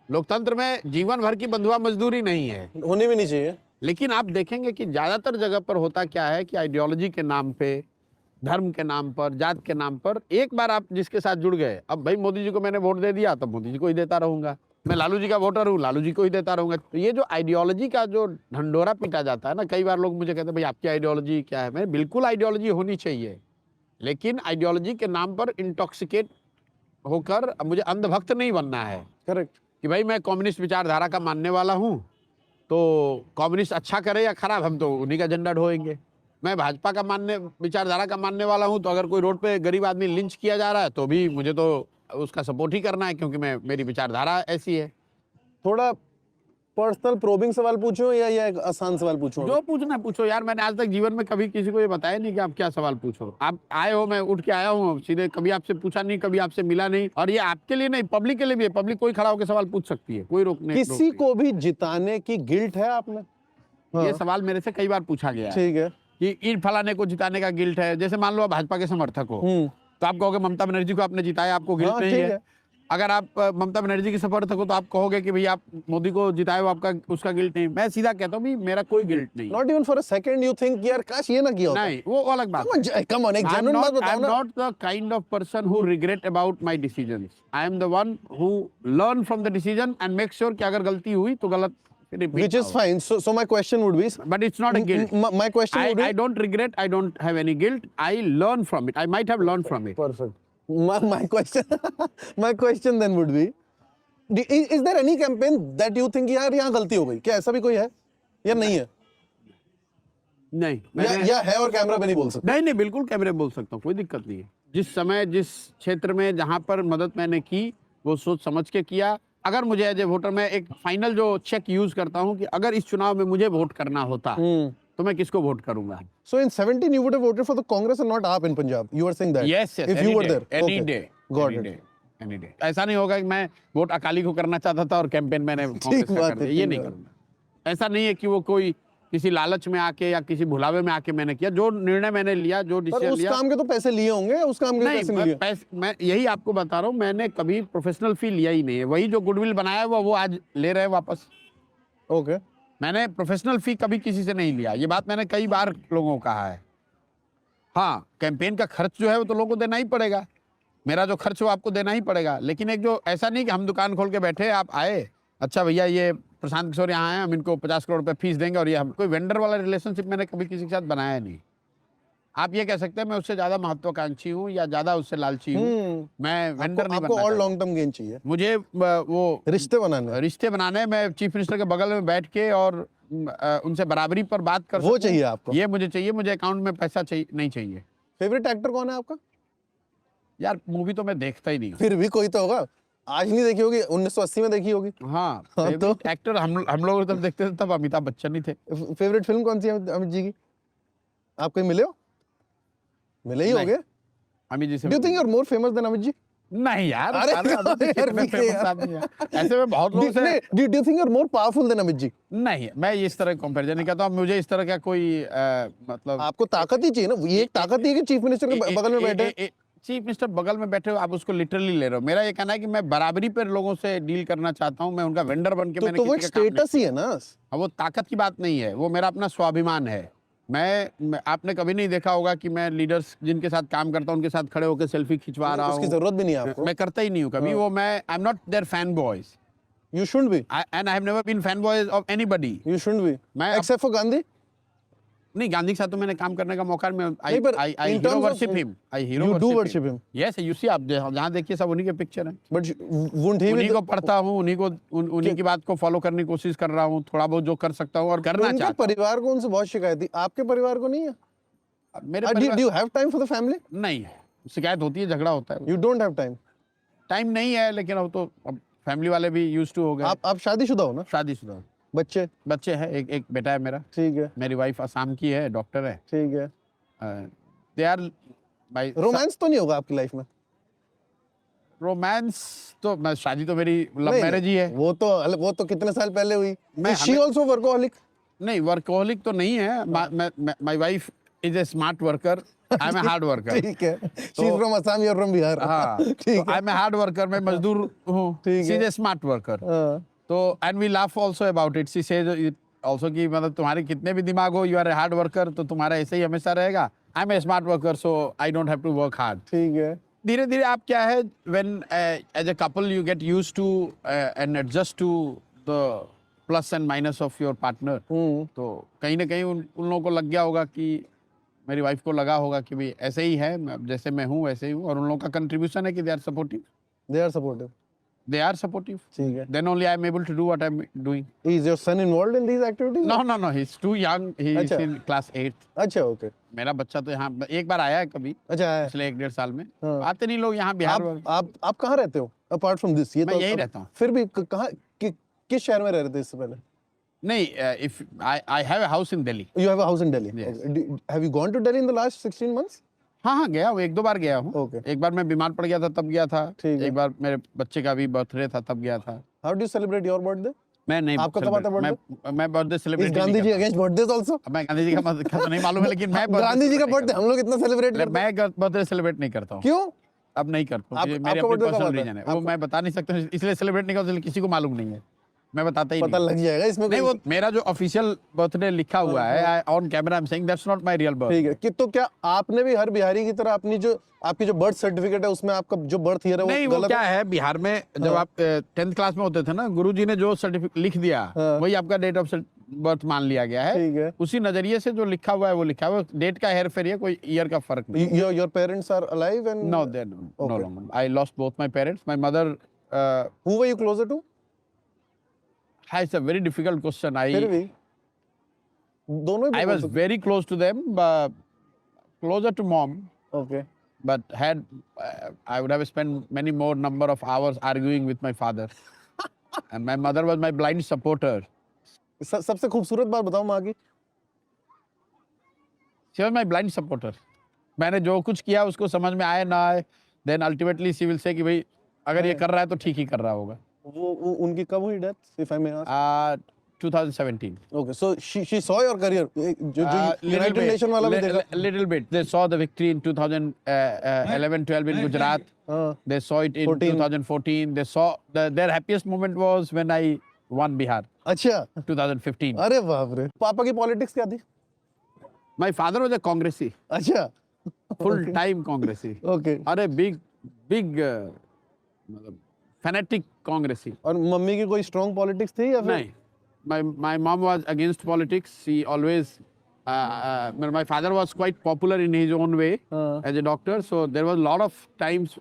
लोकतंत्र में जीवन भर की बंधुआ मजदूरी नहीं है। होनी भी नहीं चाहिए। लेकिन आप देखेंगे कि ज्यादातर जगह पर होता क्या है कि आइडियोलॉजी के नाम पे, धर्म के नाम पर, जात के नाम पर एक बार आप जिसके साथ जुड़ गए, अब भाई मोदी जी को मैंने वोट दे दिया तो मोदी जी को ही देता रहूंगा, मैं लालू जी का वोटर हूँ लालू जी को ही देता रहूंगा। तो ये जो आइडियोलॉजी का जो ढंडोरा पीटा जाता है ना, कई बार लोग मुझे कहते हैं भाई आपकी आइडियोलॉजी क्या है। मैं बिल्कुल आइडियोलॉजी होनी चाहिए, लेकिन आइडियोलॉजी के नाम पर इंटॉक्सिकेट होकर अब मुझे अंधभक्त नहीं बनना है करेक्ट। कि भाई मैं कम्युनिस्ट विचारधारा का मानने वाला हूँ तो कम्युनिस्ट अच्छा करे या खराब हम तो उन्हीं का झंडा ढोएंगे। मैं भाजपा का विचारधारा का मानने वाला हूँ तो अगर कोई रोड पे गरीब आदमी लिंच किया जा रहा है तो भी मुझे तो उसका सपोर्ट ही करना है, क्योंकि मेरी विचारधारा ऐसी है। थोड़ा पर्सनल प्रोबिंग सवाल पूछो या एक आसान सवाल पूछो? जो पूछना है पूछो यार। मैंने आज तक जीवन में कभी किसी को ये बताया नहीं कि आप क्या सवाल पूछो। आप आए हो, मैं उठ के आया हूँ सीधे, कभी आपसे पूछा नहीं, कभी आपसे मिला नहीं। और ये आपके लिए नहीं, पब्लिक के लिए भी है। पब्लिक कोई खड़ा होकर सवाल पूछ सकती है, कोई रोक नहीं। किसी को भी जिताने की गिल्ट है आपने? ये सवाल मेरे से कई बार पूछा गया है ठीक है कि इन फलाने को जिताने का गिल्ट है। जैसे मान लो आप भाजपा के समर्थक हो तो आप कहोगे ममता बनर्जी को आपने जिताया, आपको गिल्ट नहीं है। अगर आप ममता बनर्जी के समर्थक हो तो आप कहोगे कि भैया आप मोदी को जिताए हो, आपका उसका गिल्ट नहीं। मैं सीधा कहता हूँ मेरा कोई गिल्ट नहीं। Not even for a second you think यार काश ये ना किया होता? नहीं, वो अलग बात है। कम ऑन, एक जेन्युइन बात बताओ ना। I'm not the kind of person who regret about my decisions. I am the one who learn from the decision and make sure कि अगर गलती हुई तो गलत repeat Which is fine. So my question would be, but it's not a guilt. My question would be, I don't regret, I don't have any guilt. I learn from it. I might have learned from it. perfect. My question my question then would be, is there any campaign that you think यार यहाँ गलती हो गई? क्या ऐसा भी कोई है या नहीं है? नहीं, या है और कैमरा पे नहीं बोल सकते? नहीं, बिल्कुल कैमरे बोल सकता हूँ, कोई दिक्कत नहीं है। जिस समय जिस क्षेत्र में जहां पर मदद मैंने की वो सोच समझ के किया। अगर मुझे एज ए वोटर, मैं एक फाइनल जो चेक यूज करता हूं कि अगर इस चुनाव में मुझे वोट करना होता तो मैं किसको वोट करूंगा। So in 17 you would have voted for the Congress and not AAP in Punjab. You were saying that? Yes, If you were there. any Okay. day, Got any it. day, any day. ऐसा नहीं होगा कि मैं vote Akali को करना चाहता था और कैंपेन मैंने कांग्रेस का बात कर दिया, है, ये ठीक नहीं बात। करूंगा। ऐसा नहीं है कि वो कोई किसी लालच में आके या किसी भुलावे में आके मैंने किया। जो निर्णय मैंने लिया, जो पर डिसीजन उस लिया, काम के तो पैसे लिए होंगे, उस काम के पैसे नहीं लिए। मैं यही आपको बता रहा हूँ, मैंने कभी प्रोफेशनल फी लिया ही नहीं है। वही जो गुडविल बनाया हुआ वो आज ले रहे हैं वापस। ओके। मैंने प्रोफेशनल फी कभी किसी से नहीं लिया। ये बात मैंने कई बार लोगों को कहा है। हाँ, कैंपेन का खर्च जो है वो तो लोगों को देना ही पड़ेगा। मेरा जो खर्च हो आपको देना ही पड़ेगा। लेकिन एक जो ऐसा नहीं कि हम दुकान खोल के बैठे, आप आए, अच्छा भैया ये प्रशांत किशोर यहाँ आए, हम इनको 50 करोड़ रुपए फीस देंगे और ये हम, कोई वेंडर वाला रिलेशनशिप मैंने कभी किसी के साथ बनाया नहीं। आप ये कह सकते हैं मैं उससे ज्यादा महत्वाकांक्षी हूँ या ज्यादा उससे लालची हूँ। मैं वेंडर नहीं आपको बनना और चाहता। लॉन्ग टर्म गेन चाहिए, मुझे वो रिश्ते बनाने। मैं चीफ मिनिस्टर के बगल में बैठ के और उनसे बराबरी पर बात कर वो सकूं। चाहिए आपको? ये मुझे चाहिए। मुझे अकाउंट में पैसा चाहिए नहीं चाहिए। फेवरेट एक्टर कौन है आपका? यार मूवी तो मैं देखता ही नहीं हूँ। फिर भी कोई तो होगा। आज नहीं देखी होगी, 1980 में देखी होगी। हाँ, हाँ, तो? एक्टर हम लोग जब देखते थे तब अमिताभ बच्चन ही थे। फेवरेट फिल्म कौन सी है अमित जी की? आप कहीं मिले हो? मिले ही नहीं। होगे। अमित जी से do you think you are more famous than Amit ji? नहीं यार, अरे यार, मैं famous आदमी यार। ऐसे में बहुत लोगों से do you think you are more powerful than Amit ji? नहीं, मैं इस तरह कंपैरिजन नहीं करता हूँ। मुझे इस तरह का कोई मतलब आपको ताकत ही चाहिए ना। ये एक ताकत ही है कि चीफ मिनिस्टर के बगल में बैठे। चीफ मिनिस्टर बगल में बैठे हो, आप उसको लिटरली ले रहे हो। मेरा ये कहना है कि मैं बराबरी पर लोगों से डील करना चाहता हूँ। मैं उनका वेंडर बन के मैंने तो वो एक किसी का काम नहीं- स्टेटस ही है ना। अब वो ताकत की बात नहीं है, वो मेरा अपना स्वाभिमान है। मैं आपने कभी नहीं देखा होगा कि मैं लीडर्स जिनके साथ काम करता हूँ उनके साथ खड़े होकर सेल्फी खिंचवा रहा उसकी हूँ। जरूरत भी नहीं है आपको। मैं करता ही नहीं हूँ कभी। वो मैं I am not their fan boys you should be. And I have never been fan boys of anybody. You should be. मैं एक्सेप्ट फॉर गांधी। नहीं, गांधी के साथ तो मैंने काम करने का मौका नहीं, पर I in hero terms of- worship him. I hero You do worship him. Yes, you see, आप जहाँ देखिए सब उन्हीं के पिक्चर हैं। बट वुडंट ही उन्हीं को पढ़ता हूँ, उन्हीं की बात को फॉलो करने की कोशिश कर रहा हूँ, थोड़ा बहुत जो कर सकता हूँ और करना उनके चाहता परिवार को उनसे बहुत शिकायत थी, आपके परिवार को नहीं है? हूँ। मेरे डू परिवार you have time for the family? नहीं है, शिकायत होती है, झगड़ा होता है। You don't have time? Time नहीं है, लेकिन अब तो फैमिली वाले भी यूज्ड टू हो गए। आप शादीशुदा हो ना? शादीशुदा, बच्चे हैं, एक बेटा है मेरा। ठीक है, मेरी वाइफ असम की है, डॉक्टर है। ठीक है। दे आर भाई। रोमांस तो नहीं होगा आपकी लाइफ में? रोमांस तो शादी तो मेरी लव नहीं, मैरिज ही है। वो तो कितने साल पहले हुई। मैं शी आल्सो वर्कोहॉलिक? नहीं, वर्कोहलिक तो नहीं है। My wife is a smart worker, I am a hard worker. ठीक है, she is from Assam, you are from Bihar. हाँ, ठीक I am a hard worker, मैं मजदूर हूँ, ठीक शी है। Is a smart worker. हाँ, तो and we laugh also about it, she says also कि मतलब तुम्हारे कितने भी दिमाग हो, you R A hard worker, तो तुम्हारा ऐसे ही हमेशा रहेगा। I am a smart worker, so I don't have to work hard. ठीक है। धीरे धीरे आप क्या है, when as a couple you get used to and adjust to the plus and minus of your partner, तो कहीं ना कहीं उन लोगों को लग गया होगा कि मेरी वाइफ को लगा होगा कि भाई ऐसे ही है, जैसे मैं हूँ वैसे ही हूँ, और उन लोगों का कंट्रीब्यूशन है कि दे आर सपोर्टिव, ठीक है। Then only I am able to do what I am doing. Is your son involved in these activities? No, he is too young, he is अच्छा। In class 8। अच्छा, okay. मेरा बच्चा तो यहाँ एक बार आया है कभी, अच्छा है। पिछले 1-1.5 साल में। हाँ। आते नहीं लोग यहाँ बिहार में। आप कहाँ रहते हो अपार्ट फ्रॉम दिस? ये मैं तो यहीं रहता हूँ। फिर भी कहाँ किस शहर में रह रहे थे इससे पहले? नहीं, if I have a house in Delhi. You have a house in Delhi. Yes. Okay. Have you gone to Delhi in the last 16 months? हाँ, गया हूँ, 1-2 बार गया हूँ। Okay. एक बार मैं बीमार पड़ गया था तब गया था, ठीक है। एक बार मेरे बच्चे का भी बर्थडे था तब गया था। How do you celebrate your birthday? मैं नहीं, आपका कब आता है मैं birthday Is celebrate Gandhi ji against birthdays also? मैं गांधी जी का तो नहीं मालूम है, लेकिन मैं गांधी जी का बर्थडे हम लोग इतना सेलिब्रेट करते हैं। मैं बर्थडे सेलिब्रेट नहीं करता हूँ। क्यों? अब नहीं करता हूँ, मेरी आपका अपनी birthday कब पर्सनल आता है? रीजन है, वो मैं बता नहीं सकता हूँ, इसलिए सेलिब्रेट नहीं करता, किसी को मालूम नहीं है, मैं बताता ही पता नहीं। लग जाएगा इसमें नहीं, कोई- वो मेरा जो ऑफिशियल बर्थडे लिखा हुआ है on camera, I am saying that's not my real birth. ठीक है कि तो क्या आपने भी हर बिहारी की तरह अपनी जो आपकी जो बर्थ सर्टिफिकेट है उसमें आपका जो बर्थ ईयर है नहीं, वो वो गलत क्या है, बिहार में जब आप 10th क्लास में होते थे ना, गुरुजी ने जो सर्टिफिकेट लिख दिया हाँ। वही आपका डेट ऑफ बर्थ मान लिया गया ठीक है। है। उसी नजरिए से जो लिखा हुआ है वो लिखा हुआ है, डेट का हेर फेर है, कोई ईयर का फर्क नहीं। Your parents are alive and No, they're no Okay. longer. I lost both my parents. My mother. who were you closer to? It's a very difficult question. फिर भी दोनों ही I was very close to them, but closer to mom. Okay. But had I would have spent many more number of hours arguing with my father, and my mother was my blind supporter. सबसे खूबसूरत बात बताओ माँ की। She was my blind supporter. मैंने जो कुछ किया उसको समझ में आए ना आए, then ultimately she will say कि भाई अगर ये कर रहा है तो ठीक ही कर रहा होगा। वो उनकी कब हुई death, if I may ask? 2017. Okay, so she saw your career. जो United Nation वाला भी देखा। Little bit. They saw the victory in 2011-12 in Gujarat. हाँ। They saw it in 14. 2014. They saw their happiest moment was when I won Bihar, अच्छा। 2015. अरे बाप रे। पापा की पॉलिटिक्स क्या थी? My father was a Congressy, अच्छा। full time Congressy. ओके। अरे big मतलब fanatic Congressy. और मम्मी की कोई स्ट्रॉन्ग पॉलिटिक्स थी या फिर? नहीं, my mom was against politics. She always my father was quite popular in his own way as a doctor, so there was a lot of times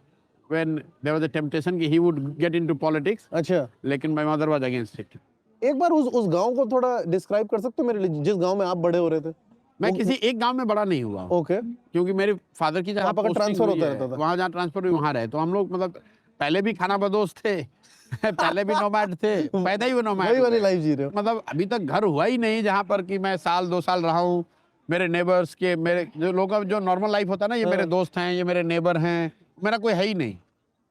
when there was a temptation कि he would get into politics, अच्छा। लेकिन my mother was against it. एक बार उस गांव को थोड़ा describe कर सकते हो मेरे लिए, जिस गांव में आप बड़े हो रहे थे? मैं किसी एक गांव में बड़ा नहीं हुआ हूँ, ओके। क्योंकि मेरे फादर की जहाँ पापा का posting transfer हुई होता है, रहता था। वहाँ जहाँ ट्रांसफर हुई वहाँ रहे, तो हम लोग मतलब पहले भी खाना बदोश थे पहले भी नोमैड थे, पैदा ही वो वही नोमैड वाली लाइफ जी रहे हो। मतलब अभी तक घर हुआ ही नहीं जहाँ पर कि मैं 1-2 साल रहा हूँ। मेरे नेबर्स के, मेरे जो लोगों का जो नॉर्मल लाइफ होता है ना, ये मेरे दोस्त हैं, ये मेरे नेबर हैं, मेरा कोई है ही नहीं।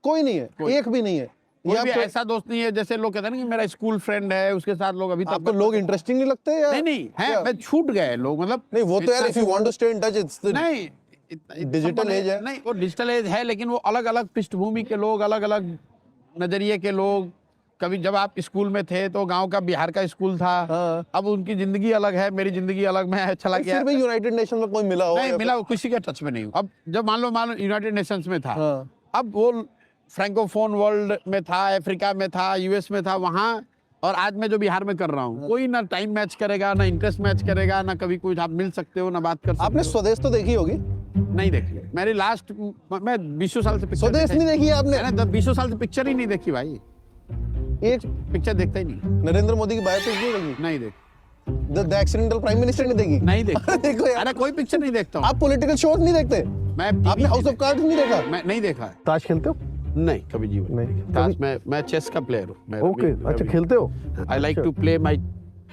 कोई नहीं है, एक भी नहीं है। कोई ये भी आपको ऐसा दोस्त नहीं है जैसे लोग कहते हैं ना कि मेरा स्कूल फ्रेंड है, उसके साथ लोग अभी तक आपको लोग इंटरेस्टिंग नहीं लगते या? नहीं है, मैं छूट गए लोग, मतलब नहीं, वो तो यार if you want to stay in touch it's नहीं, डिजिटल एज है। नहीं, वो डिजिटल एज है, लेकिन वो अलग अलग पृष्ठभूमि के लोग, अलग अलग नजरिए के लोग। कभी जब आप स्कूल में थे तो गांव का बिहार का स्कूल था, हाँ। अब उनकी जिंदगी अलग है, मेरी जिंदगी अलग, मैं चला गया। फिर भी यूनाइटेड नेशन में कोई मिला हो? नहीं मिला, किसी के टच में नहीं हूँ। अब जब मान लो यूनाइटेड नेशंस में था, हाँ। अब वो फ्रैंकोफोन वर्ल्ड में था, अफ्रीका में था, यूएस में था, वहाँ, और आज मैं जो बिहार में कर रहा हूँ, कोई ना टाइम मैच करेगा, ना इंटरेस्ट मैच करेगा, ना कभी कुछ आप मिल सकते हो, ना बात कर सकते आपने हो। स्वदेश तो देखी होगी? नहीं देखी मेरी लास्ट, मैं 20 साल से पिक्चर स्वदेश नहीं देखी आपने? मैंने 20 साल से पिक्चर ही नहीं देखी भाई, एक पिक्चर देखता ही नहीं। नरेंद्र मोदी की बायोपिक नहीं देखी? नहीं देख द एक्सीडेंटल प्राइम मिनिस्टर नहीं देखी? नहीं देखता। देखो यार, अरे कोई पिक्चर नहीं देखता हूँ आप पॉलिटिकल शोज नहीं देखते? मैं। आपने हाउस ऑफ कार्ड्स नहीं देखा? मैं नहीं देखा है। ताश खेलते हो? नहीं, कभी जीवन में नहीं। ताश मैं चेस का प्लेयर हूँ। ओके, अच्छा खेलते हो? I like to play my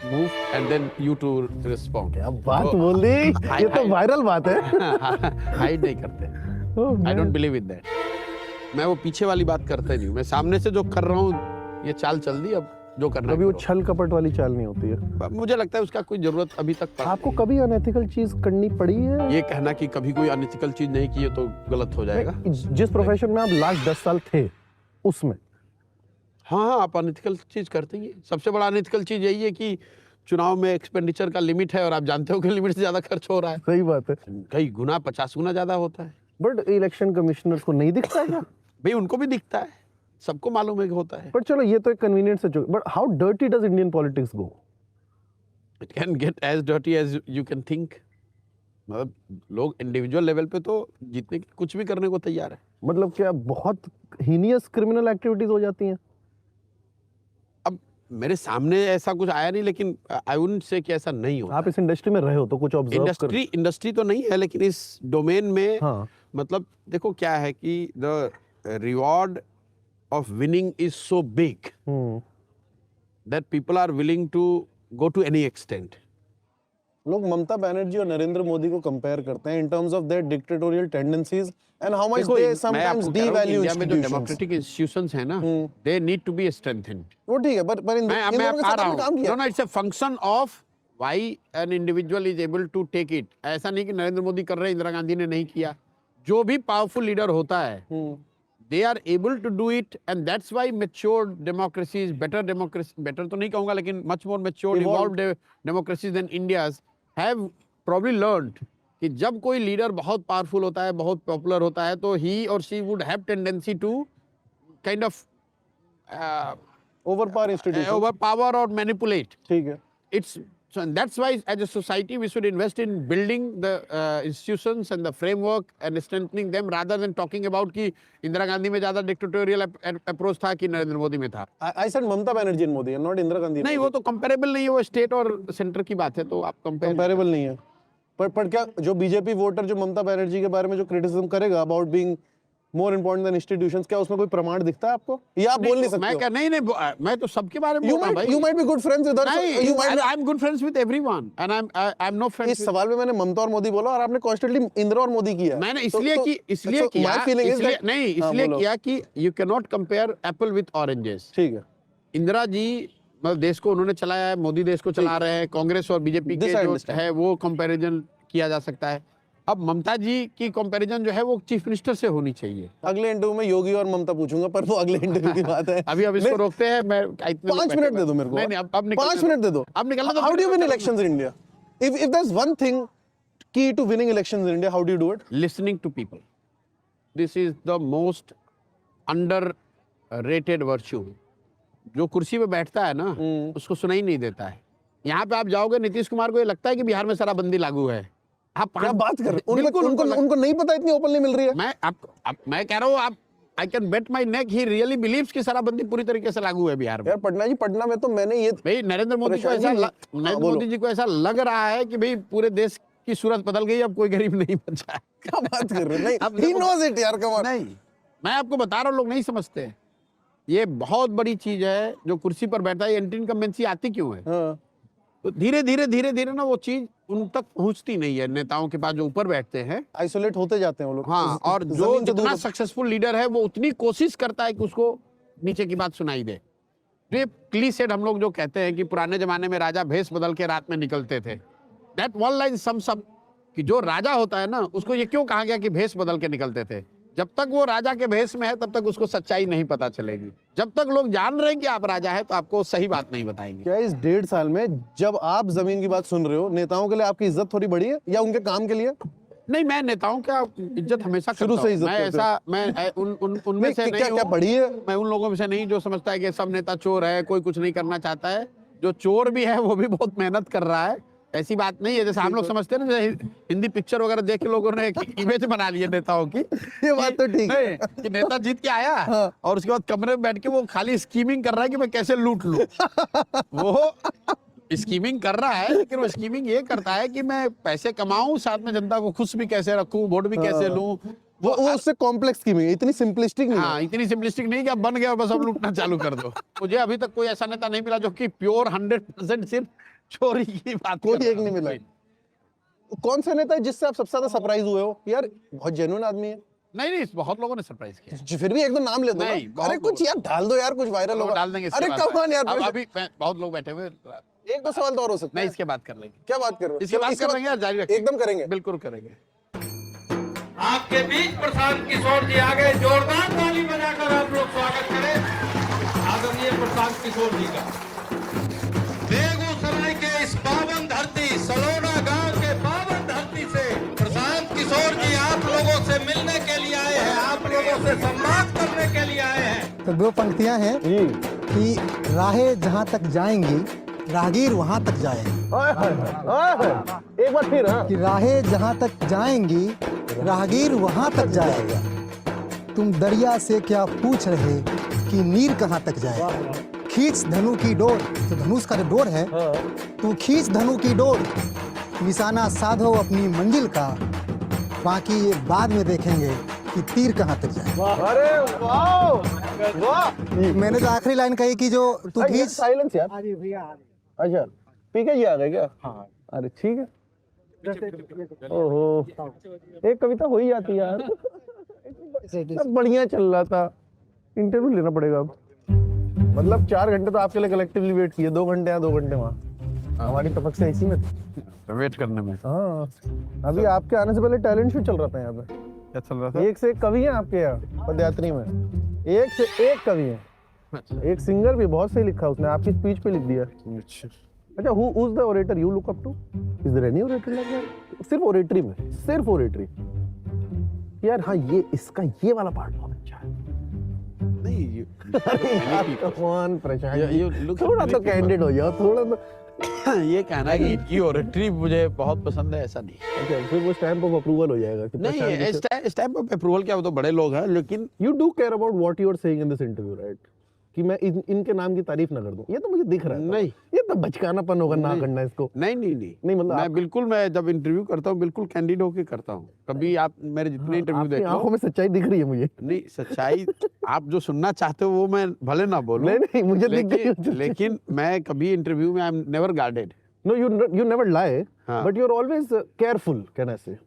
move and then you to respond. क्या बात बोल दी, ये तो वायरल बात है। हाइड नहीं करते, I don't believe in that. मैं वो पीछे वाली बात करता ही नहीं हूँ, मैं सामने से जो कर रहा हूँ, ये चाल चल दी, अब जो करना कभी वो करो। छल कपट वाली चाल नहीं होती है। मुझे लगता है उसका कोई जरूरत अभी तक पड़ा आपको कभी अनएथिकल चीज करनी पड़ी है? नहीं। ये कहना कि कभी कोई अनएथिकल चीज नहीं की है तो गलत हो जाएगा। जिस प्रोफेशन में आप लास्ट 10 साल थे उसमें हाँ, आप अनएथिकल चीज करते ही हैं। सबसे बड़ा अनएथिकल चीज यही है कि चुनाव में एक्सपेंडिचर का लिमिट है और आप जानते हो कि लिमिट से ज्यादा खर्च हो रहा है, सही बात है, कई गुना 50 गुना ज्यादा होता है। बट इलेक्शन कमिश्नर को नहीं दिखता है क्या? भाई उनको भी दिखता है, सबको मालूम है कि होता है। पर चलो ये तो एक कन्वीनियंस है, but how dirty does Indian politics go? It can get as dirty as you can think. मतलब लोग इंडिविजुअल लेवल पे तो जीतने के कुछ भी करने को तैयार है। मतलब क्या बहुत हीनियस क्रिमिनल एक्टिविटीज हो जाती हैं? अब मेरे सामने ऐसा कुछ आया नहीं, लेकिन आई वुडंट से कि ऐसा नहीं होता। आप इस इंडस्ट्री में रहे हो तो कुछ ऑब्जर्व कर। इंडस्ट्री तो नहीं है, लेकिन इस डोमेन में हाँ, मतलब देखो क्या है कि the reward of winning is so big that people are willing to go to any extent. लोग ममता बनर्जी और नरेंद्र मोदी को कंपेयर करते हैं in terms of their dictatorial tendencies and how much they sometimes devalue India में जो इंस्टीट्यूशंस। डेमोक्रेटिक इंस्टीट्यूशंस है ना, they need to be strengthened. वो ठीक है, पर इन मैं लोगों के आ साथ रहा आपने काम हूँ। किया। No, it's a function of why an individual is able to take it. ऐसा नहीं कि नरेंद्र मोदी कर रहे हैं, इंदिरा गांधी ने नहीं किया। जो भी पावरफुल लीडर होता है, they are able to do it, and that's why mature democracies, better तो नहीं कहूंगा, लेकिन much more mature, evolved democracies than India's have probably learned कि जब कोई लीडर बहुत पावरफुल होता है, बहुत पॉपुलर होता है, तो he or she would have tendency to kind of overpower institution, overpower or manipulate. ठीक है। It's so, and that's why as a society we should invest in building the institutions and the framework and strengthening them rather than talking about कि इंदिरा गांधी में ज्यादा dictatorial approach था कि नरेंद्र मोदी में था। I said Mamata Banerjee and Modi, not Indira Gandhi. नहीं, वो तो कंपेरेबल नहीं है, वो स्टेट और सेंटर की बात है, तो आप कंपेयर। कंपैरेबल नहीं है। पर क्या जो बीजेपी वोटर जो ममता बनर्जी के बारे में जो क्रिटिसिज्म करेगा about being more important than institutions, क्या उसमें कोई प्रमाण दिखता है आपको? या आप बोल नहीं सकते? मैं क्या, नहीं, मैं तो सबके बारे में बोल रहा हूं भाई। You might be good friends with others. You might be- I'm good friends with everyone and I'm no friends इस सवाल में मैंने ममता और मोदी बोला और आपने कॉन्स्टेंटली इंदिरा और मोदी किया। मैंने इसलिए किया, my feeling is that- नहीं, हाँ, इसलिए बोलो। किया कि you cannot compare apple with oranges। ठीक है। इंदिरा जी मतलब देश को उन्होंने चलाया है, मोदी देश को चला रहे हैं, कांग्रेस और बीजेपी के This I जो understand. है वो कंपैरिजन किया जा सकता है। अब ममता जी की कंपैरिजन जो है वो चीफ मिनिस्टर से होनी चाहिए। अगले इंटरव्यू में योगी और ममता पूछूंगा, पर वो अगले इंटरव्यू की बात है। अभी अब इसको रोकते हैं। मैं 5 मिनट दे दो मेरे को। नहीं, अब निकल 5 मिनट दे दो। अब निकलना तो how do you win elections in India? If there's one thing key to winning elections in India, how do you do it? listening to people. This is the most underrated virtue. जो कुर्सी पे बैठता है ना, उसको सुनाई नहीं देता है। यहाँ पे आप जाओगे, नीतीश कुमार को ये लगता है कि बिहार में शराबबंदी लागू है। आप क्या बात कर रहे हो? बिल्कुल उनको नहीं पता, इतनी ओपनली मिल रही है। मैं कह रहा हूँ, आप I can bet my neck he really believes कि शराबबंदी पूरी तरीके से लागू है बिहार में। यार पटना में तो मैंने ये भाई नरेंद्र मोदी को नरेंद्र मोदी जी को ऐसा लग रहा है कि भाई पूरे देश की सूरत बदल गई, अब कोई गरीब नहीं बचा है। क्या बात कर रहे हैं? अब नहीं, he knows it यार, come on। नहीं, मैं आपको बता रहा हूँ, लोग नहीं समझते। ये बहुत बड़ी चीज है। जो कुर्सी पर बैठा है, एंटी इनकम्बेंसी आती क्यों है? हाँ। तो धीरे धीरे ना वो चीज उन तक पहुंचती नहीं है। नेताओं के पास जो ऊपर बैठते हैं, आइसोलेट होते जाते हैं वो लोग। हाँ, और जो जमीन से जितना दूर। सक्सेसफुल लीडर है वो उतनी कोशिश करता है कि उसको नीचे की बात सुनाई दे। तो ये क्लीशेड हम लोग जो कहते हैं कि पुराने जमाने में राजा भेष बदल के रात में निकलते थे, that one line sums up कि जो राजा होता है ना, उसको ये क्यों कहा गया कि भेष बदल के निकलते थे? जब तक वो राजा के भेष में है तब तक उसको सच्चाई नहीं पता चलेगी। जब तक लोग जान रहे हैं कि आप राजा है तो आपको सही बात नहीं बताएंगे। क्या इस 1.5 साल में जब आप जमीन की बात सुन रहे हो, नेताओं के लिए आपकी इज्जत थोड़ी बढ़ी है या उनके काम के लिए? नहीं, मैं नेताओं का इज्जत हमेशा शुरू करता से हूं। इज्जत मैं करते ऐसा मैं उनमें से नहीं क्या हूं। बढ़ी है? मैं उन लोगों में से नहीं जो समझता है कि सब नेता चोर है, कोई कुछ नहीं करना चाहता है। जो चोर भी है वो भी बहुत मेहनत कर रहा है। ऐसी बात नहीं है जैसे हम लोग समझते हैं ना, जैसे हिंदी पिक्चर वगैरह देख के लोगों ने एक इमेज बना ली है नेताओं की। ये बात तो ठीक है। नहीं, कि नेता जीत के आया और उसके बाद कमरे में बैठ के वो खाली स्कीमिंग कर रहा है कि मैं कैसे लूट लूं। वो स्कीमिंग कर रहा है, लेकिन वो स्कीमिंग ये करता है कि मैं पैसे कमाऊं, साथ में जनता को खुश भी कैसे रखूं, वोट भी कैसे लूं। वो उससे कॉम्प्लेक्स स्कीमिंग है, इतनी सिंपलिस्टिक नहीं है। हाँ, इतनी सिंपलिस्टिक नहीं कि अब बन गया और बस अब लूटना चालू कर दो। मुझे अभी तक कोई ऐसा नेता नहीं मिला जो कि प्योर 100% सिर्फ चोरी की बात कोई कर एक रहा नहीं हो। मिला। कौन सा नेता है जिससे आप सबसे ज्यादा सरप्राइज हुए हो, यार बहुत जेन्युइन आदमी है? नहीं नहीं, बहुत लोगों ने सरप्राइज किया। जी, फिर भी एक दो नाम ले दो ना। नहीं, बहुत अरे कुछ यार डाल दो यार, कुछ वायरल होगा। डाल देंगे इसके अरे बाद। कम ऑन यार, अब अभी बहुत लोग बैठे हुए, एक दो सवाल तो और हो सकता नहीं है। इसके बाद कर लेंगे, क्या बात कर रहे हो? इसके बाद कर लेंगे, जारी रखेंगे, एकदम करेंगे। बिल्कुल करेंगे। आपके बीच प्रशांत किशोर जी आ गए, जोरदार ताली बजाकर आप लोग स्वागत करें आदरणीय प्रशांत किशोर जी का। बेगूसराय के इस पावन धरती, सलोना गांव के पावन धरती से प्रशांत किशोर जी आप लोगों से मिलने के लिए आए हैं, आप लोगों से संवाद करने के लिए आए हैं। तो दो पंक्तियां हैं कि राहें जहां तक जाएंगी राहगीर वहां तक जाएंगे। एक बार फिर। हाँ, कि राहें जहां तक जाएंगी राहगीर वहां तक जाएगा। तुम दरिया से क्या पूछ रहे कि नीर कहां तक जाएगा। खींच धनु की डोर, तो धनुष का जो डोर है, तू खींच धनु की डोर, निशाना साधो अपनी मंजिल का, बाकी ये बाद में देखेंगे कि तीर कहां तक जाएगा। अरे वाह वाह। मैंने तो आखिरी लाइन कही कि जो तू खींच। साइलेंस यार। अच्छा, पीके जी आ गए क्या? हाँ। अरे ठीक है। ओहो, एक कविता हो ही जाती है यार। सब बढ़िया चल रहा था, इंटरव्यू लेना पड़ेगा अब। मतलब 4 घंटे तो आपके लिए कलेक्टिवली वेट किए, 2 घंटे यहाँ 2 घंटे वहाँ। हमारी तपस्या इसी में थी, वेट करने में। हाँ, अभी आपके आने से पहले टैलेंट शो चल रहा था यहाँ पे। क्या चल रहा था? एक से एक कवि हैं आपके यहाँ पदयात्री में, एक से एक कवि हैं। एक सिंगर भी बहुत सही लिखा उसने, आपकी स्पीच पे लिख दिया। अच्छा, who is the orator you look up to? Is there any orator like that? सिर्फ ओरेटरी में, सिर्फ ओरेटरी। यार हाँ, ये इसका ये वाला पार्ट बहुत अच्छा है। नहीं, कौन प्रशांत, you look थोड़ा at तो me कैंडिड हो जाओ, थोड़ा तो। ये कहना है कि इनकी ओरेटरी मुझे बहुत पसंद है, ऐसा नहीं। अच्छा, फिर वो स्टैम्प ऑफ अप्रूवल हो जाएगा कि नहीं, स्टैम्प ऑफ अप्रूवल क्या, वो तो बड़े लोग हैं, लेकिन you do care about what you are saying in this interview, right? कि मैं इनके नाम की तारीफ ना कर दूं, ये तो मुझे दिख रहा है। नहीं, ये तो बचकानापन होगा ना करना इसको। नहीं, मतलब मैं बिल्कुल, मैं जब इंटरव्यू करता हूँ बिल्कुल कैंडिड होके करता हूँ। कभी आप मेरे जितने इंटरव्यू आपकी देख लो, आंखों में सच्चाई दिख रही है मुझे। नहीं, सच्चाई आप जो सुनना चाहते हो वो मैं भले ना बोलूं, नहीं, मुझे दिख गई है। लेकिन मैं कभी इंटरव्यू में I am never guarded. No, you never lie, हाँ। but you're always careful, can I say?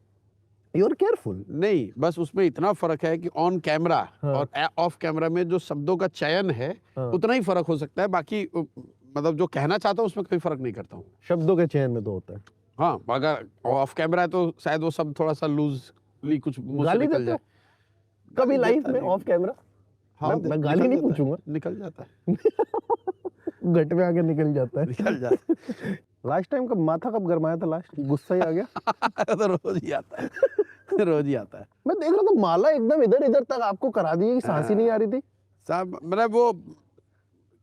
You're careful. नहीं, बस उसमें इतना फर्क है कि ऑन कैमरा और ऑफ कैमरा में जो शब्दों का चयन है उतना ही फर्क हो सकता है, बाकी मतलब जो कहना चाहता हूँ उसमें कोई फर्क नहीं करता हूँ। शब्दों के चयन में तो होता है। हाँ, अगर ऑफ कैमरा है तो शायद वो शब्द थोड़ा सा लूजली कुछ मुंह से गाली निकल देते जाए। हो? कभी लाइफ देता में नहीं। Of camera? हाँ, मैं गाली नहीं पूछूंगा, निकल जाता है। गट में आके निकल जाता है। निकल जाता है। लास्ट टाइम कब माथा कब गरमाया था? लास्ट गुस्सा ही आ गया। तो रोज ही आता है, रोज ही आता है। मैं देख रहा था माला एकदम इधर इधर तक आपको करा दी है कि सांस ही नहीं आ रही थी। साहब, मतलब वो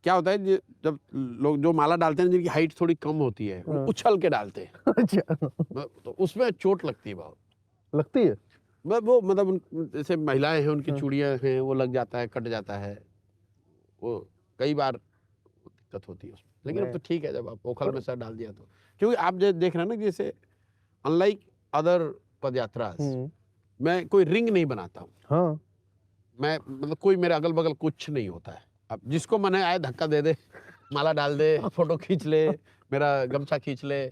क्या होता है जब लोग जो माला डालते हैं जिनकी हाइट थोड़ी कम होती है, वो उछल के डालते हैं, अच्छा, तो उसमें चोट लगती है बहुत। लगती है। वो मतलब जैसे महिलाएं हैं, उनकी चूड़ियां हैं, वो लग जाता है, कट जाता है, वो कई बार दिक्कत होती है उसमें। लेकिन अब तो ठीक है, जब आप ओखल में सर डाल दिया तो, क्योंकि आप जो देख रहे हैं ना, जैसे अनलाइक अदर पदयात्रा, मैं कोई रिंग नहीं बनाता हूँ। हाँ, मैं मतलब कोई मेरे अगल बगल कुछ नहीं होता है। अब जिसको मन है आए धक्का दे दे, माला डाल दे, फोटो खींच ले, मेरा गमछा खींच ले।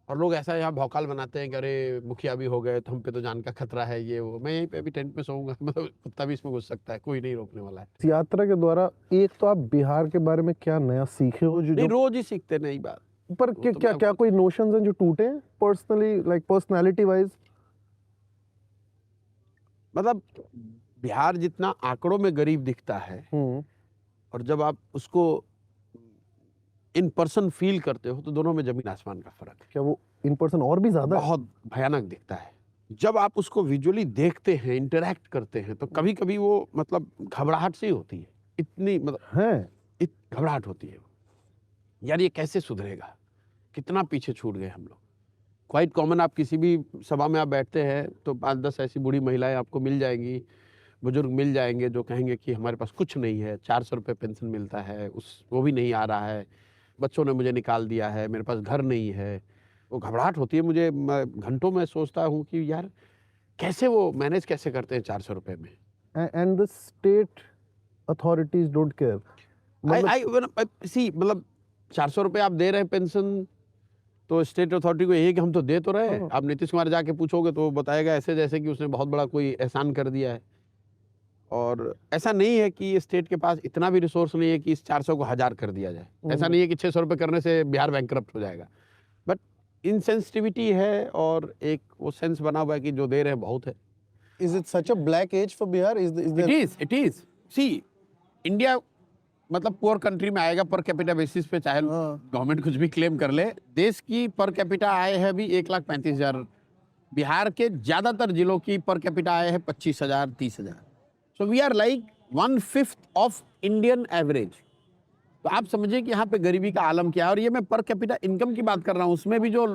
और लोग ऐसा यहाँ भौकाल बनाते हैं कि अरे मुखिया भी हो गए तो हम पे तो जान का खतरा है, ये वो। मैं यहीं पे अभी टेंट में सोऊंगा, मतलब कुत्ता भी इसमें घुस सकता है, कोई नहीं रोकने वाला है। इस यात्रा के द्वारा एक तो आप बिहार के बारे में क्या नया सीखे हो? जो नहीं, रोज ही सीखते नई बात। पर क्या क्या क्या कोई नोशंस हैं जो टूटे हैं पर्सनली, लाइक पर्सनालिटी वाइज? मतलब बिहार जितना आंकड़ों में गरीब दिखता है, और जब आप उसको इन पर्सन फील करते हो तो दोनों में जमीन आसमान का फर्क है। क्या वो इन पर्सन और भी ज्यादा बहुत भयानक दिखता है। जब आप उसको विजुअली देखते हैं, इंटरैक्ट करते हैं, तो कभी कभी वो मतलब घबराहट सी होती है, इतनी मतलब है, घबराहट होती है यार, ये कैसे सुधरेगा, कितना पीछे छूट गए हम लोग। क्वाइट कॉमन, आप किसी भी सभा में आप बैठते हैं तो 5-10 ऐसी बूढ़ी महिलाएं आपको मिल जाएंगी, बुजुर्ग मिल जाएंगे जो कहेंगे कि हमारे पास कुछ नहीं है, 400 रुपये पेंशन मिलता है, वो भी नहीं आ रहा है, बच्चों ने मुझे निकाल दिया है, मेरे पास घर नहीं है। वो घबराहट होती है मुझे, घंटों में सोचता हूँ कि यार कैसे वो मैनेज कैसे करते हैं 400 रुपये में। And the state authorities don't care. मतलब 400 रुपये आप दे रहे हैं पेंशन, तो स्टेट अथॉरिटी को यही है कि हम तो दे तो रहे हैं, आप नीतीश कुमार जाके पूछोगे तो वो बताएगा ऐसे जैसे कि उसने बहुत बड़ा कोई एहसान कर दिया है। और ऐसा नहीं है कि स्टेट के पास इतना भी रिसोर्स नहीं है कि इस 400 को 1000 कर दिया जाए। ऐसा नहीं है कि 600 रुपये करने से बिहार बैंकरप्ट हो जाएगा, बट इनसेंसिटिविटी है और एक वो सेंस बना हुआ है कि जो दे रहे हैं बहुत है। Is it such a black age for Bihar? It is. See, India मतलब पुअर कंट्री में आएगा पर कैपिटा बेसिस पे, चाहे गवर्नमेंट कुछ भी क्लेम कर ले। देश की पर कैपिटा आय है भी 1,35,000। बिहार के ज्यादातर जिलों की पर कैपिटा आय है 25,000, 30,000। So we are like 1/5 of Indian average. तो आप समझिए कि यहाँ पे गरीबी का आलम क्या है। और ये मैं पर कैपिटा इनकम की बात कर रहा हूँ, उसमें भी जो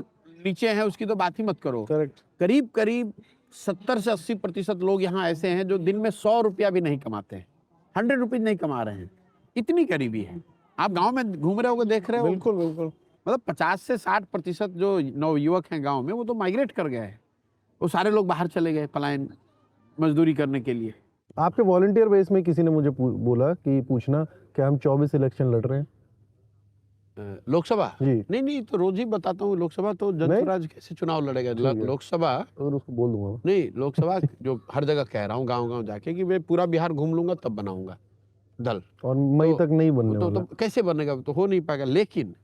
नीचे हैं उसकी तो बात ही मत करो। Correct. करीब करीब 70 से 80% लोग यहाँ ऐसे हैं जो दिन में 100 रुपया भी नहीं कमाते हैं, 100 रुपीज नहीं कमा रहे हैं। इतनी गरीबी है। आप गांव में घूम रहे होगे, देख रहे हो, बिल्कुल बिल्कुल। मतलब 50 से 60% जो नवयुवक हैं गांव में, वो तो माइग्रेट कर गए हैं। वो सारे लोग बाहर चले गए पलायन मजदूरी करने के लिए। आपके वॉलंटियर बेस में किसी ने मुझे बोला कि पूछना कि हम 24 इलेक्शन लड़ रहे हैं। लोकसभा जी। नहीं, तो रोज ही बताता हूँ, लोकसभा तो जनसुराज कैसे चुनाव लड़ेगा। लोकसभा और उसको बोल दूंगा। नहीं, लोकसभा जो हर जगह कह रहा हूँ, गांव गांव जाके कि मैं पूरा बिहार घूम लूंगा तब बनाऊंगा दल। और मई तक नहीं बनने वाला। तो कैसे बनेगा, तो हो नहीं पाएगा। लेकिन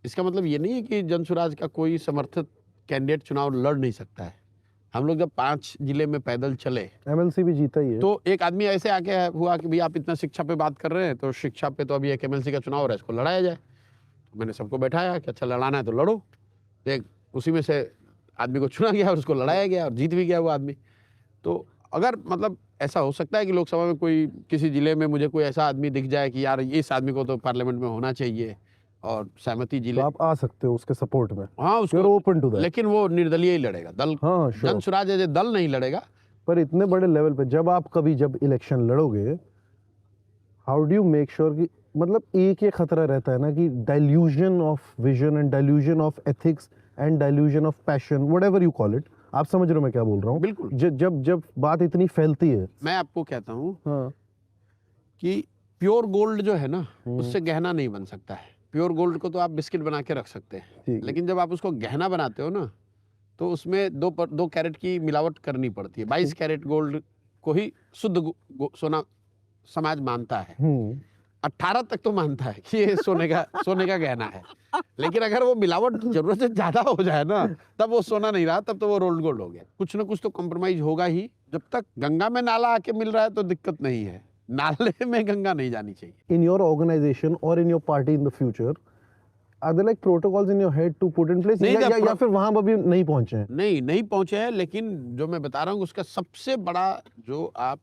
इसका मतलब ये नहीं है कि जनसुराज का कोई समर्थित कैंडिडेट चुनाव लड़ नहीं सकता है। हम लोग जब 5 जिले में पैदल चले, एमएलसी भी जीता ही है। तो एक आदमी ऐसे आके हुआ कि भाई आप इतना शिक्षा पे बात कर रहे हैं, तो शिक्षा पे तो अभी एक एमएलसी का चुनाव हो रहा है, इसको लड़ाया जाए। तो मैंने सबको बैठाया कि अच्छा लड़ाना है तो लड़ो। एक उसी में से आदमी को चुना गया और उसको लड़ाया गया और जीत भी गया वो आदमी। तो अगर मतलब ऐसा हो सकता है कि लोकसभा में कोई किसी जिले में मुझे कोई ऐसा आदमी दिख जाए कि यार इस आदमी को तो पार्लियामेंट में होना चाहिए और सहमति जिले, तो आप आ सकते हो उसके सपोर्ट में। हाँ उसको ओपन टू दैट। लेकिन वो निर्दलीय ही लड़ेगा, दल। हाँ, sure. जनसुराज एज ए दल नहीं लड़ेगा। पर इतने बड़े लेवल पे जब इलेक्शन लड़ोगे, how do you make sure कि मतलब एक ये खतरा रहता है ना कि dilution of vision and dilution of ethics and dilution of passion, whatever you call it. आप समझ रहे हो मैं क्या बोल रहा हूँ? बिल्कुल। जब बात इतनी फैलती है। मैं आपको कहता हूँ हाँ। कि प्योर गोल्ड जो है ना, उससे गहना नहीं बन सकता है। प्योर गोल्ड को तो आप बिस्किट बना के रख सकते हैं, लेकिन जब आप उसको गहना बनाते हो ना, तो उसमें 2 कैरेट की मिलावट करनी पड़ती है। 22 कैरेट गोल्ड को ही शुद्ध सोना समाज मानता है। 18 तक तो मानता है कि ये सोने का गहना है। लेकिन अगर वो मिलावट जरूरत से ज्यादा हो जाए ना, तब वो सोना नहीं रहा, तब तो वो रोल्ड गोल्ड हो गया। कुछ ना कुछ तो कॉम्प्रोमाइज होगा ही। जब तक गंगा में नाला आके मिल रहा है तो दिक्कत नहीं है, नाले में गंगा नहीं जानी चाहिए। In your organization or in your party in the future, are there like protocols in your head to put in place? या फिर वहां अभी नहीं पहुंचे हैं? नहीं पहुंचे हैं। लेकिन जो मैं बता रहा हूँ उसका सबसे बड़ा जो आप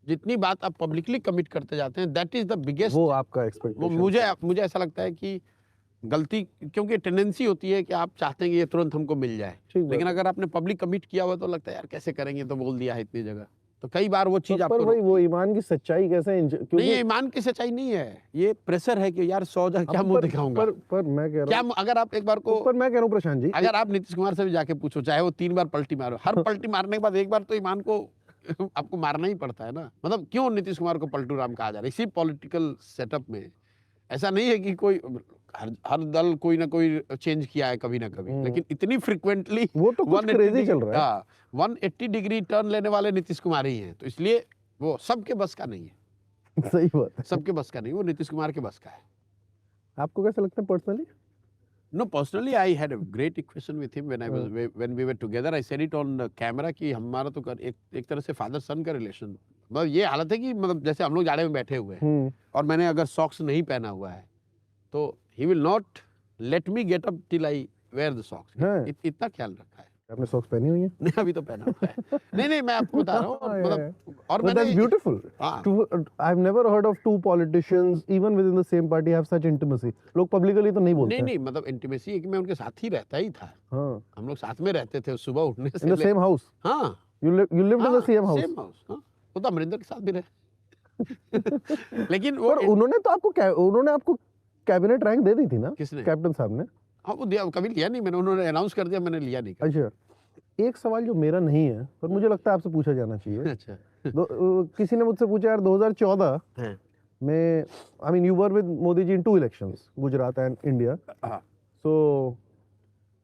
जितनी बात आप पब्लिकली कमिट करते जाते हैं, दैट इज द बिगेस्ट। वो आपका एक्सपेक्टेशन। मुझे ऐसा लगता है कि गलती, क्योंकि टेंडेंसी होती है कि आप चाहते हैं कि ये तुरंत हमको मिल जाए, लेकिन अगर आपने पब्लिक कमिट किया हुआ तो लगता है यार कैसे करेंगे, तो बोल दिया है इतनी जगह। तो कई बार वो चीज आपको, पर वो ईमान की सच्चाई कैसे नहीं, ये ईमान की सच्चाई नहीं है, ये प्रेशर है कि यार 100 जगह क्या मुंह दिखाऊंगा। पर मैं कह रहा हूँ, अगर आप एक बार को, पर मैं कह रहा हूँ प्रशांत जी, अगर आप नीतीश कुमार से भी जाके पूछो, चाहे वो 3 बार पलटी मारो, हर पलटी मारने के बाद एक बार तो ईमान को आपको मारना ही पड़ता है ना। मतलब क्यों नीतीश कुमार को पलटू राम कहा जा रहा है? इसी पॉलिटिकल सेटअप में ऐसा नहीं है कि कोई हर दल कोई ना कोई चेंज किया है कभी ना कभी, लेकिन इतनी फ्रिक्वेंटली वो तो कुछ क्रेजी चल रहा है। 180 डिग्री टर्न लेने वाले नीतीश कुमार ही हैं, तो इसलिए वो सबके बस का नहीं है। सही बात है। सबके बस का नहीं, वो नीतीश कुमार के बस का है। आपको कैसा लगता है personally? No, personally, I had a great equation with him when we were together. I said it on camera कि हमारा तो एक तरह से फादर सन का रिलेशन। मतलब ये हालत है कि मतलब जैसे हम लोग जाड़े में बैठे हुए हैं और मैंने अगर सॉक्स नहीं पहना हुआ है तो he will not let me get up till I wear the socks। इतना ख्याल रखा है। आपने सॉक्स पहनी हुई है? नहीं, अभी तो पहना हुआ है। नहीं, मैं आपको बता रहा हूँ। मतलब और But that's beautiful. I've never heard of 2 politicians even within the same party have such intimacy. लोग publicly तो नहीं बोलते। नहीं, मतलब इंटीमेसी है कि मैं उनके साथ ही रहता ही था। हाँ। हम लोग साथ में रहते थे सुबह उठने से। In the same house. हाँ। You lived in the same house. Same house. हाँ। वो तो अमरिंदर के साथ भी रहे। लेकिन वो उन्होंने आपको कैबिनेट रैंक दे दी थी ना? किसने? कैप्टन साहब ने। हाँ, वो दिया, कभी लिया नहीं मैंने, उन्होंने अनाउंस कर दिया, मैंने लिया नहीं। अच्छा, एक सवाल जो मेरा नहीं है पर मुझे लगता है आपसे पूछा जाना चाहिए। अच्छा। किसी ने मुझसे पूछा यार 2014 में, I mean you were with Modi ji in 2 elections, Gujarat and India. So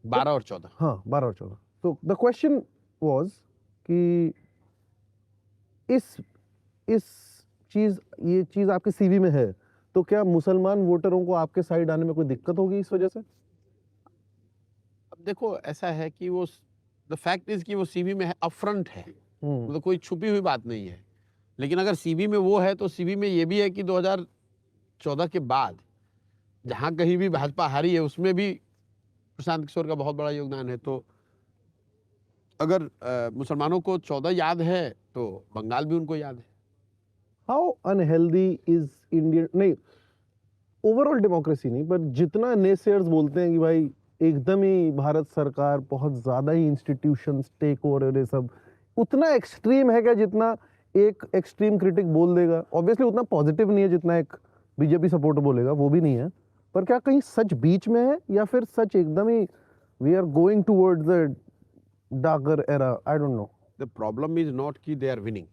12 और 14। हाँ 12 और 14। तो द क्वेश्चन वाज कि इस ये चीज आपके सीवी में है, तो क्या मुसलमान वोटरों को आपके साइड आने में कोई दिक्कत होगी इस वजह से? अब देखो ऐसा है कि वो द फैक्ट इज कि वो सीवी में है, अपफ्रंट है, मतलब कोई छुपी हुई बात नहीं है। लेकिन अगर सीवी में वो है तो सीवी में ये भी है कि 2014 के बाद जहां कहीं भी भाजपा हारी है उसमें भी प्रशांत किशोर का बहुत बड़ा योगदान है। तो अगर मुसलमानों को 14 याद है तो बंगाल भी उनको याद है। हाउ अनहेल्दी इज इंडियन, नहीं ओवरऑल डेमोक्रेसी नहीं, पर जितना नेसेयर्स बोलते हैं कि भाई एकदम ही भारत सरकार बहुत ज्यादा ही इंस्टीट्यूशंस टेक ओवर और ये सब, उतना एक्सट्रीम है क्या जितना एक एक्सट्रीम क्रिटिक बोल देगा? ऑब्वियसली उतना पॉजिटिव नहीं है जितना एक बीजेपी सपोर्टर बोलेगा, वो भी नहीं है, पर क्या कहीं सच बीच में है या फिर सच एकदम ही we are going towards the darker era? I don't know. The problem is not कि दे आर विनिंग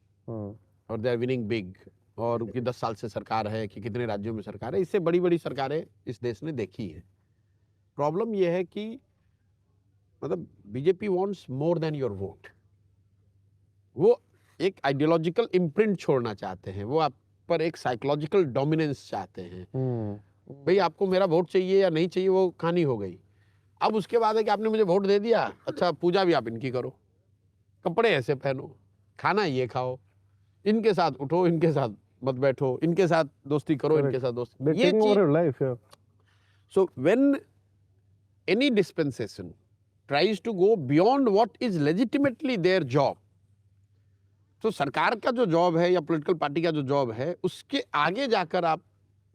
और दे आर विनिंग बिग, और उनकी 10 साल से सरकार है कि कितने राज्यों में सरकार है, इससे बड़ी बड़ी सरकारें इस देश ने देखी है। प्रॉब्लम यह है कि मतलब BJP wants more than your vote. वो एक आइडियोलॉजिकल इम्प्रिंट छोड़ना चाहते हैं, वो आप पर एक साइकोलॉजिकल डोमिनेंस चाहते हैं। भाई आपको मेरा वोट चाहिए या नहीं चाहिए वो कहानी हो गई। अब उसके बाद है कि आपने मुझे वोट दे दिया, अच्छा पूजा भी आप इनकी करो, कपड़े ऐसे पहनो, खाना ये खाओ, इनके साथ उठो, इनके साथ मत बैठो, इनके साथ दोस्ती करो, इनके साथ दोस्ती, ये चीज। So when any dispensation tries to go beyond what is legitimately their job, तो सरकार का जो जॉब है या पॉलिटिकल पार्टी का जो जॉब है उसके आगे जाकर आप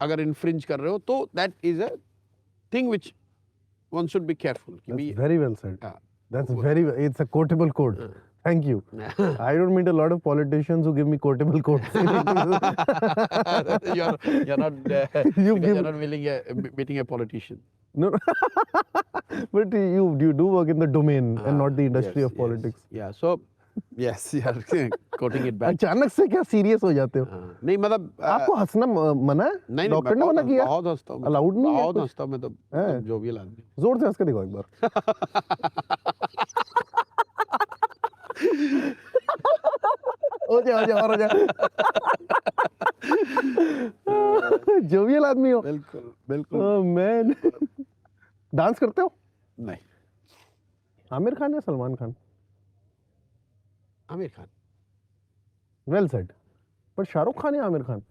अगर इन्फ्रिंज कर रहे हो तो that is a thing which one should be careful. Very well said, that's very, it's a quotable code. Thank you. I don't meet a lot of politicians who give me quotable quotes. You're not meeting a politician. No, but you do work in the domain and not the industry of politics. Yeah, so yes, you're quoting it back. अचानक से क्या serious हो जाते हो? नहीं मतलब आपको हंसना मना है? नहीं, डॉक्टर ने मना किया? बहुत हंसता हूँ, अलाउड नहीं है? बहुत हंसता हूँ मैं तो, जो भी आदमी। जोर से हंस के दिखाओ एक बार। हो जा जोवियल आदमी हो। बिल्कुल बिल्कुल। मैन डांस करते हो? नहीं। आमिर खान या सलमान खान? आमिर खान। Well said. पर शाहरुख खान या आमिर खान?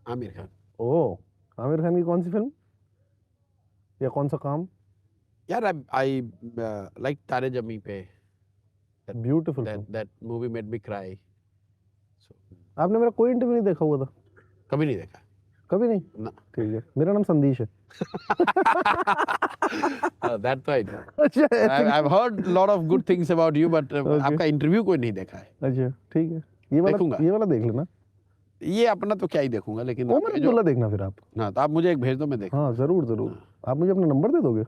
आमिर खान। ओह, आमिर खान की कौन सी फिल्म या कौन सा काम? यार आई लाइक तारे जमी पे। Beautiful. That movie made me cry. So, आपने मेरा कोई इंटरव्यू नहीं देखा हुआ था? कभी नहीं देखा। कभी नहीं? ना। ठीक है, मेरा नाम संदेश है। That's right. अच्छा, I've heard lot of good things about you, but आपका इंटरव्यू कोई नहीं देखा है। अच्छा ठीक है, ये वाला देख लेना। ये अपना तो क्या ही देखूंगा, लेकिन ओमर अब्दुल्ला देखना फिर आप। ना तो आप मुझे एक भेज दो, मैं देखूंगा। हाँ जरूर जरूर। आप मुझे अपना नंबर दे दोगे?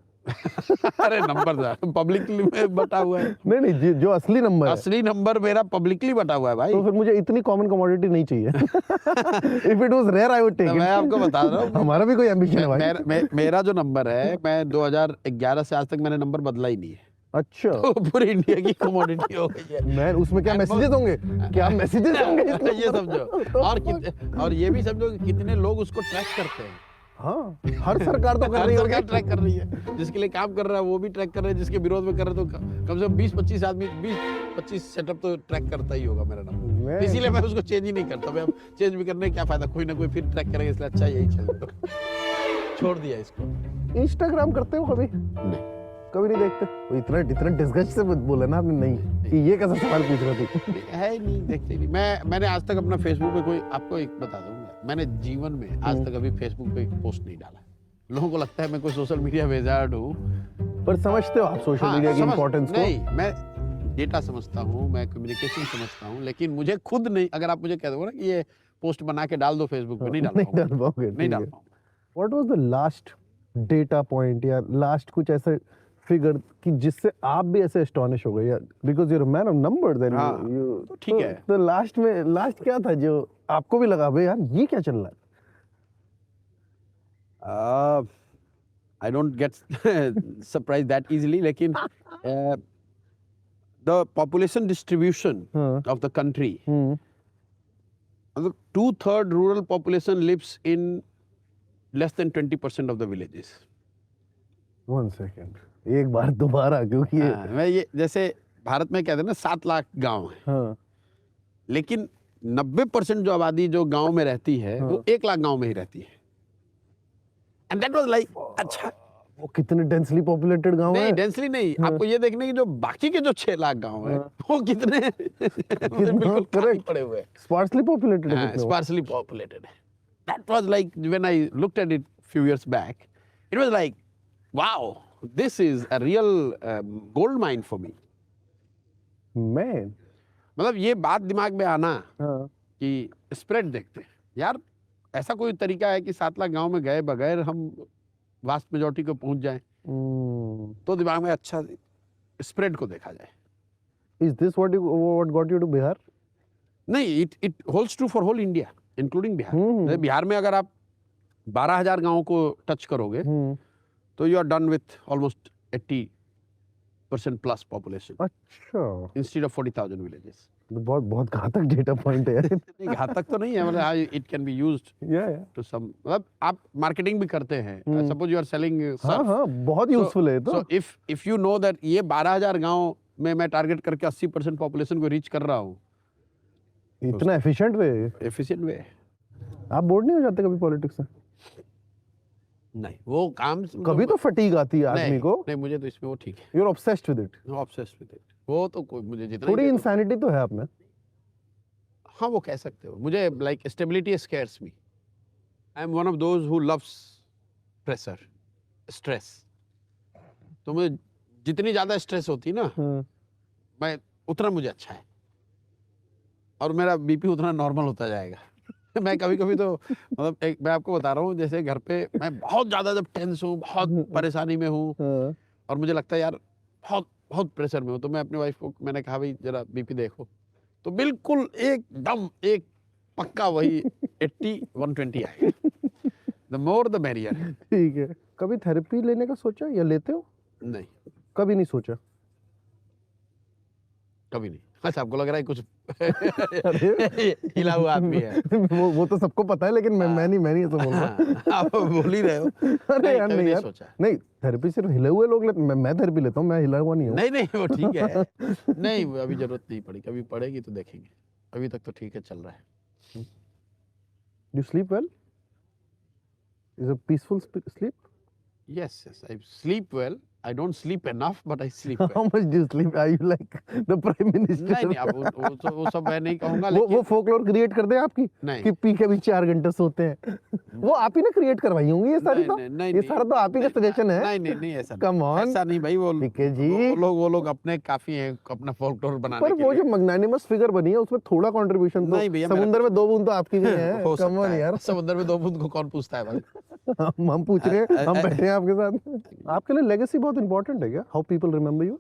अरे नंबर पब्लिकली में बटा हुआ है। नहीं, जो असली नंबर है। असली नंबर मेरा पब्लिकली बटा हुआ है भाई। तो फिर मुझे इतनी कॉमन कमोडिटी नहीं चाहिए। If it was rare I would take it. मैं आपको बता रहा हूँ, हमारा भी कोई एम्बिशन है भाई। मेरा जो नंबर है, मैं 2011 से आज तक मैंने नंबर बदला ही नहीं है। अच्छा, तो पूरी इंडिया की कमोडिटी हो गई है। मैं उसमें क्या मैसेजेस होंगे? क्या मैसेजेस होंगे? ये समझो, और ये भी समझो कि कितने लोग उसको ट्रैक करते हैं। हाँ, हर सरकार तो कर रही है, ट्रैक कर रही है। जिसके लिए काम कर रहा है वो भी ट्रैक कर रहे हैं, जिसके विरोध में कर रहे हैं तो कम से कम 20-25 आदमी 20-25 सेटअप तो ट्रैक करता ही होगा मेरा नंबर। इसीलिए मैं उसको चेंज ही नहीं करता। मैं अब चेंज भी करने का क्या फायदा, कोई ना कोई फिर ट्रैक करेगा, इसलिए अच्छा यही चल दो। छोड़ दिया इसको। इंस्टाग्राम करते हो कभी? नहीं, कभी नहीं देखते? वो इतना डिस्गस्ट से बोला ना आपने, नहीं कि ये कैसा सवाल पूछ रहे थे? है ही नहीं, देखते नहीं। मैंने आज तक अपना फेसबुक पे कोई, आपको एक बता दूंगा, मैंने जीवन में आज तक अभी फेसबुक पे पोस्ट नहीं डाला। लोगों को लगता है मैं कोई सोशल मीडिया विजार्ड हूँ, पर समझते हो आप सोशल मीडिया की इंपॉर्टेंस को? नहीं, मैं डेटा समझता हूँ, मैं कम्युनिकेशन समझता हूँ, लेकिन मुझे खुद नहीं। अगर आप मुझे कह दोगे ना कि ये पोस्ट बना के डाल दो फेसबुक पे, नहीं डाल पाऊंगा। What was the last data point या लास्ट कुछ ऐसे फिगर कि जिससे आप भी ऐसे एस्टोनिश हो गए यार, because you are a man of numbers and you, तो ठीक है। तो लास्ट क्या था जो आपको भी लगा भाई यार ये क्या चल रहा है? I don't get surprised that easily. लेकिन the population distribution of the country, मतलब 2/3 rural population lives in less than 20% of the villages. 1 second, एक बार दोबारा, क्योंकि मैं ये जैसे भारत में कहते हैं ना 7 लाख गांव है, हाँ, लेकिन 90% जो आबादी जो गांव में रहती है वो 1 लाख गांव में ही रहती है. एंड दैट वाज लाइक अच्छा, वो कितने डेंसली पॉपुलेटेड गांव नहीं है. डेंसली नहीं, आपको ये देखने की जो बाकी के जो 6 लाख गांव है वो कितने बिल्कुल खाली पड़े हुए हैं, स्पार्सली पॉपुलेटेड है. sparsely populated. That was like when I looked at it few years back, it was like, wow, this is a real gold mine for me. Man, मतलब ये बात दिमाग में आना हाँ, कि स्प्रेड देखते हैं यार, ऐसा कोई तरीका है कि 7 लाख गांव में गए बगैर हम वास्ट मेजॉरिटी को पहुंच जाएं, तो दिमाग में अच्छा स्प्रेड को देखा जाए. Is this what got you to Bihar? नहीं, it holds true for whole India including Bihar. Bihar में अगर आप 12,000 गांवों को टच करोगे तो you are done with almost 80% plus population अच्छा, इंस्टेड ऑफ 40,000 विलेजेस. बहुत बहुत घातक डेटा पॉइंट है यार. नहीं घातक तो नहीं है, मतलब इट कैन बी यूज्ड या टू सम, मतलब आप मार्केटिंग भी करते हैं, सपोज यू आर सेलिंग हाँ हाँ, बहुत यूजफुल है. तो so if you know that ये 12,000 गांव में मैं टारगेट करके 80% पॉपुलेशन को रीच कर रहा हूँ, इतना एफिशिएंट वे. Efficient way. आप बोर नहीं हो जाते कभी पॉलिटिक्स से? नहीं वो काम कभी तो फटीग आती है आदमी को. नहीं मुझे तो इसमें वो ठीक है, you are obsessed with it. Obsessed with it. वो तो कोई मुझे जितना थोड़ी इंसैनिटी तो है आप में. हाँ वो कह सकते हो. मुझे like stability scares me. I am one of those who loves pressure, stress. तो मुझे जितनी ज्यादा स्ट्रेस होती ना, मैं उतना मुझे अच्छा है, और मेरा बीपी उतना नॉर्मल होता जाएगा. मैं कभी कभी तो मतलब एक मैं आपको बता रहा हूँ, जैसे घर पे मैं बहुत ज्यादा जब टेंस हूँ, बहुत परेशानी में हूँ, और मुझे लगता है यार बहुत बहुत प्रेशर में हूँ, तो मैं अपनी वाइफ को मैंने कहा भाई जरा बीपी देखो, तो बिल्कुल एकदम एक पक्का वही 80-120 आए. The more the merrier. ठीक है. कभी थेरेपी लेने का सोचा या लेते हो? नहीं कभी नहीं सोचा. कभी नहीं. अच्छा आपको लग रहा है कुछ अरे हिला हुआ आदमी है. वो तो सबको पता है, लेकिन मैं नहीं ऐसा बोल रहा. आप बोल ही रहे हो. अरे यार कभी नहीं यार, सोचा. मैं थेरेपी सिर्फ हिले हुए लोग लेते. मैं थेरेपी लेता हूँ, मैं हिला हुआ नहीं हूँ. नहीं वो ठीक है. नहीं अभी जरूरत नहीं पड़ी, कभी पड़ेगी तो देखेंगे. अभी तक तो ठीक है, चल रहा है. You sleep well? Is a peaceful sleep? Yes, I sleep well. I don't sleep enough, but I sleep well. How much do you sleep? Are you like the prime minister? नहीं अब वो सब मैं नहीं कहूँगा, वो लेकिन फोकलोर क्रिएट कर दे आपकी नहीं. कि पी के भी 4 घंटे सोते हैं. वो आप ही ने क्रिएट करवाई होंगी ये सारी. तो नहीं, ये सारा तो आप ही का सजेशन है. नहीं ऐसा Come on. ऐसा नहीं भाई. वो ठीक है जी. वो लोग अपने काफी हैं अपना फोकलोर बनाने पर के वो लिए. जो मैग्नानिमस फिगर बनी है उसमें थोड़ा कंट्रीब्यूशन तो नहीं भैया, मेरा समुद्र में 2 बूंद तो आपकी भी है. हो कम सकता ऑन है. यार. समुद्र में 2 बूंद को कौन पूछता है भाई. हम पूछ रहे हैं, हम बैठे हैं आपके साथ. आपके लिए लेगेसी बहुत इंपॉर्टेंट है क्या? How people remember you?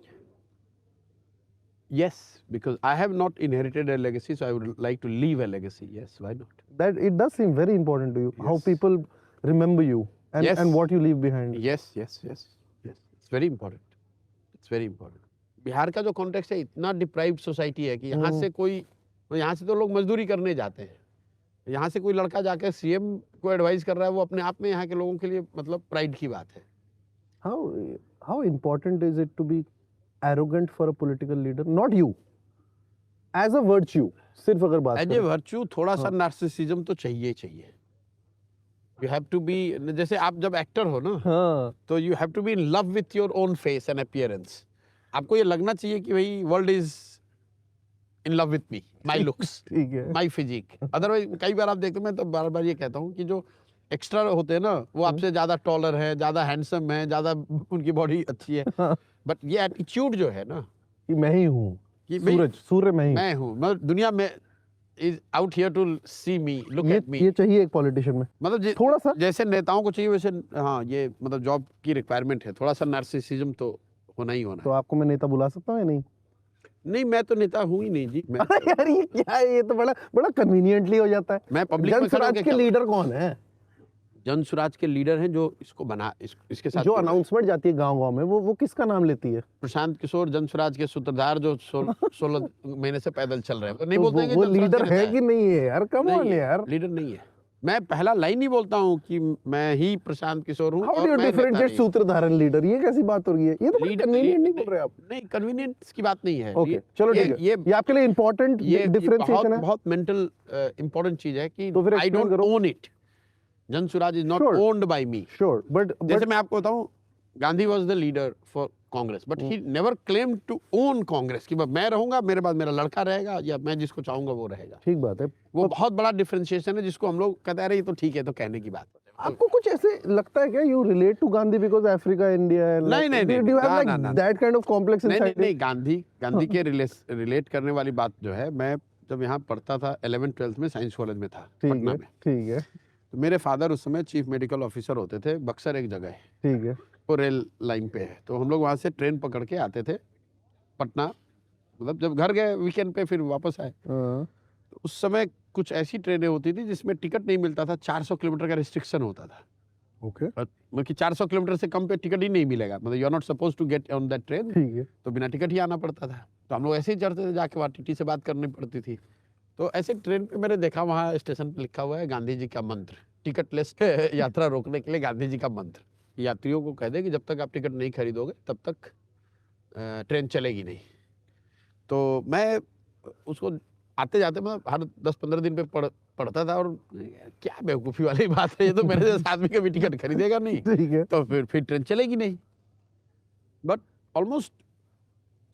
Yes, because I have not inherited a legacy, so I would like to leave a legacy. Yes, why not? That it does seem very important to you how Yes. people remember you and Yes. and what you leave behind. Yes. It's very important. It's very important. Bihar का जो context है इतना deprived society है कि यहाँ से कोई, यहाँ से तो लोग मजदूरी करने जाते हैं. यहाँ से कोई लड़का जाकर सीएम को एडवाइस कर रहा है, वो अपने आप में यहाँ के लोगों के लिए मतलब प्राइड की बात है. How important is it to be arrogant for a political leader? Not you. As a virtue. सिर्फ अगर बात एज ए वर्च्यू थोड़ा सा नार्सिसिज्म तो चाहिए. यू हैव टू बी, जैसे आप जब एक्टर हो ना, हाँ. तो you have to be in love with your own face and appearance. आपको ये लगना चाहिए कि भाई world is in love with me, my looks, ठीक है. माई फिजिक. अदरवाइज कई बार आप देखते, मैं तो बार बार ये कहता हूँ कि जो एक्स्ट्रा होते हैं ना, वो आपसे ज्यादा टॉलर है, ज्यादा हैंडसम है, ज्यादा उनकी बॉडी अच्छी है, बट ये एटीट्यूड जो है ना कि मैं ही हूँ, कि भाई सूर्य मैं ही. मैं हूँ, मैं दुनिया में is out here to see me, look at me. ये चाहिए एक पॉलिटिशियन में. मतलब थोड़ा सा जैसे नेताओं को चाहिए वैसे, हाँ ये मतलब जॉब की रिक्वायरमेंट है, थोड़ा सा नार्सिसिज्म तो होना ही होना. तो आपको मैं नेता बुला सकता हूँ या नहीं? नहीं मैं तो नेता हूँ ही नहीं जी. मैं यार ये क्या है? ये तो बड़ा बड़ा कन्वीनियंटली हो जाता है. मैं पब्लिक में खड़ा जनस्वराज होके के लीडर कौन है? जन स्वराज के लीडर हैं जो इसको इसके साथ जो अनाउंसमेंट जाती है गांव-गांव में वो किसका नाम लेती है? प्रशांत किशोर जन स्वराज के सूत्रधार जो 16 महीने से पैदल चल रहे हैं, नहीं तो बोलते हैं कि वो जन स्वराज लीडर के है नेता कि नहीं है यार? कम ऑन नहीं, यार। लीडर नहीं है। मैं पहला लाइन ही बोलता हूँ कि मैं ही प्रशांत किशोर हूँ हाउ और डू यू मैं नेता डिफरेंशिएट नहीं हूँ। सूत्रधार लीडर? ये कैसी बात हो रही है? ये तो लीडर- कन्वीनिएंट नहीं लीडर- बोल रहे आप। नहीं, कन्वीनियंस की बात नहीं है। ओके, चलो ठीक है। ये ये आपके लिए इंपॉर्टेंट ये डिफरेंशिएशन है। बहुत मेंटल इंपॉर्टेंट चीज है कि तो फिर आई explain डोंट करो। Own it. Jan Swaraj is not Sure. Owned by me. Sure, but जैसे मैं आपको बताऊं, Gandhi was the leader for Congress, but he never claim to own Congress कि मैं रहूंगा, मेरे बाद मेरा लड़का रहेगा, या मैं जिसको चाहूंगा वो रहेगा। ठीक बात है। वो बहुत बड़ा डिफरेंशिएशन है जिसको हम लोग कहते हैं ये तो ठीक है, तो कहने की बात है। आपको कुछ ऐसे लगता है क्या you relate to Gandhi because Africa India and नहीं, नहीं, नहीं, डू यू हैव ना, लाइक ना, ना। दैट काइंड ऑफ कॉम्प्लेक्स नहीं नहीं इनसाइड? नहीं, गांधी के रिलेट करने वाली बात जो है, मैं जब यहाँ पढ़ता था 11th-12th में साइंस कॉलेज में था ठीक पटना है, में, ठीक है, तो मेरे फादर उस समय चीफ मेडिकल ऑफिसर होते थे। बक्सर एक जगह है, ठीक है। वो रेल लाइन पे है, तो हम लोग वहाँ से ट्रेन पकड़ के आते थे पटना, मतलब जब घर गए वीकेंड पे फिर वापस आए। हाँ, तो उस समय कुछ ऐसी ट्रेनें होती थी जिसमें टिकट नहीं मिलता था, 400 किलोमीटर का रिस्ट्रिक्शन होता था। ओके, मतलब कि 400 किलोमीटर से कम पे टिकट ही नहीं मिलेगा, मतलब you are not suppose to get on that train, ठीक है। तो बिना टिकट ही आना पड़ता था। तो हम लोग ऐसे ही चढ़ते थे, जाके वहाँ टीटी से बात करनी पड़ती थी। तो ऐसे ट्रेन पे मैंने देखा वहाँ स्टेशन पे लिखा हुआ है गांधी जी का मंत्र, टिकटलेस यात्रा रोकने के लिए गांधी जी का मंत्र। यात्रियों को कह दे कि जब तक आप टिकट नहीं खरीदोगे तब तक ट्रेन चलेगी नहीं। तो मैं उसको आते जाते मैं हर 10-15 दिन पे पढ़ता था, और क्या बेवकूफ़ी वाली बात है, ये तो मेरे जैसा आदमी कभी टिकट खरीदेगा नहीं, ठीक है। तो फिर ट्रेन चलेगी नहीं। But almost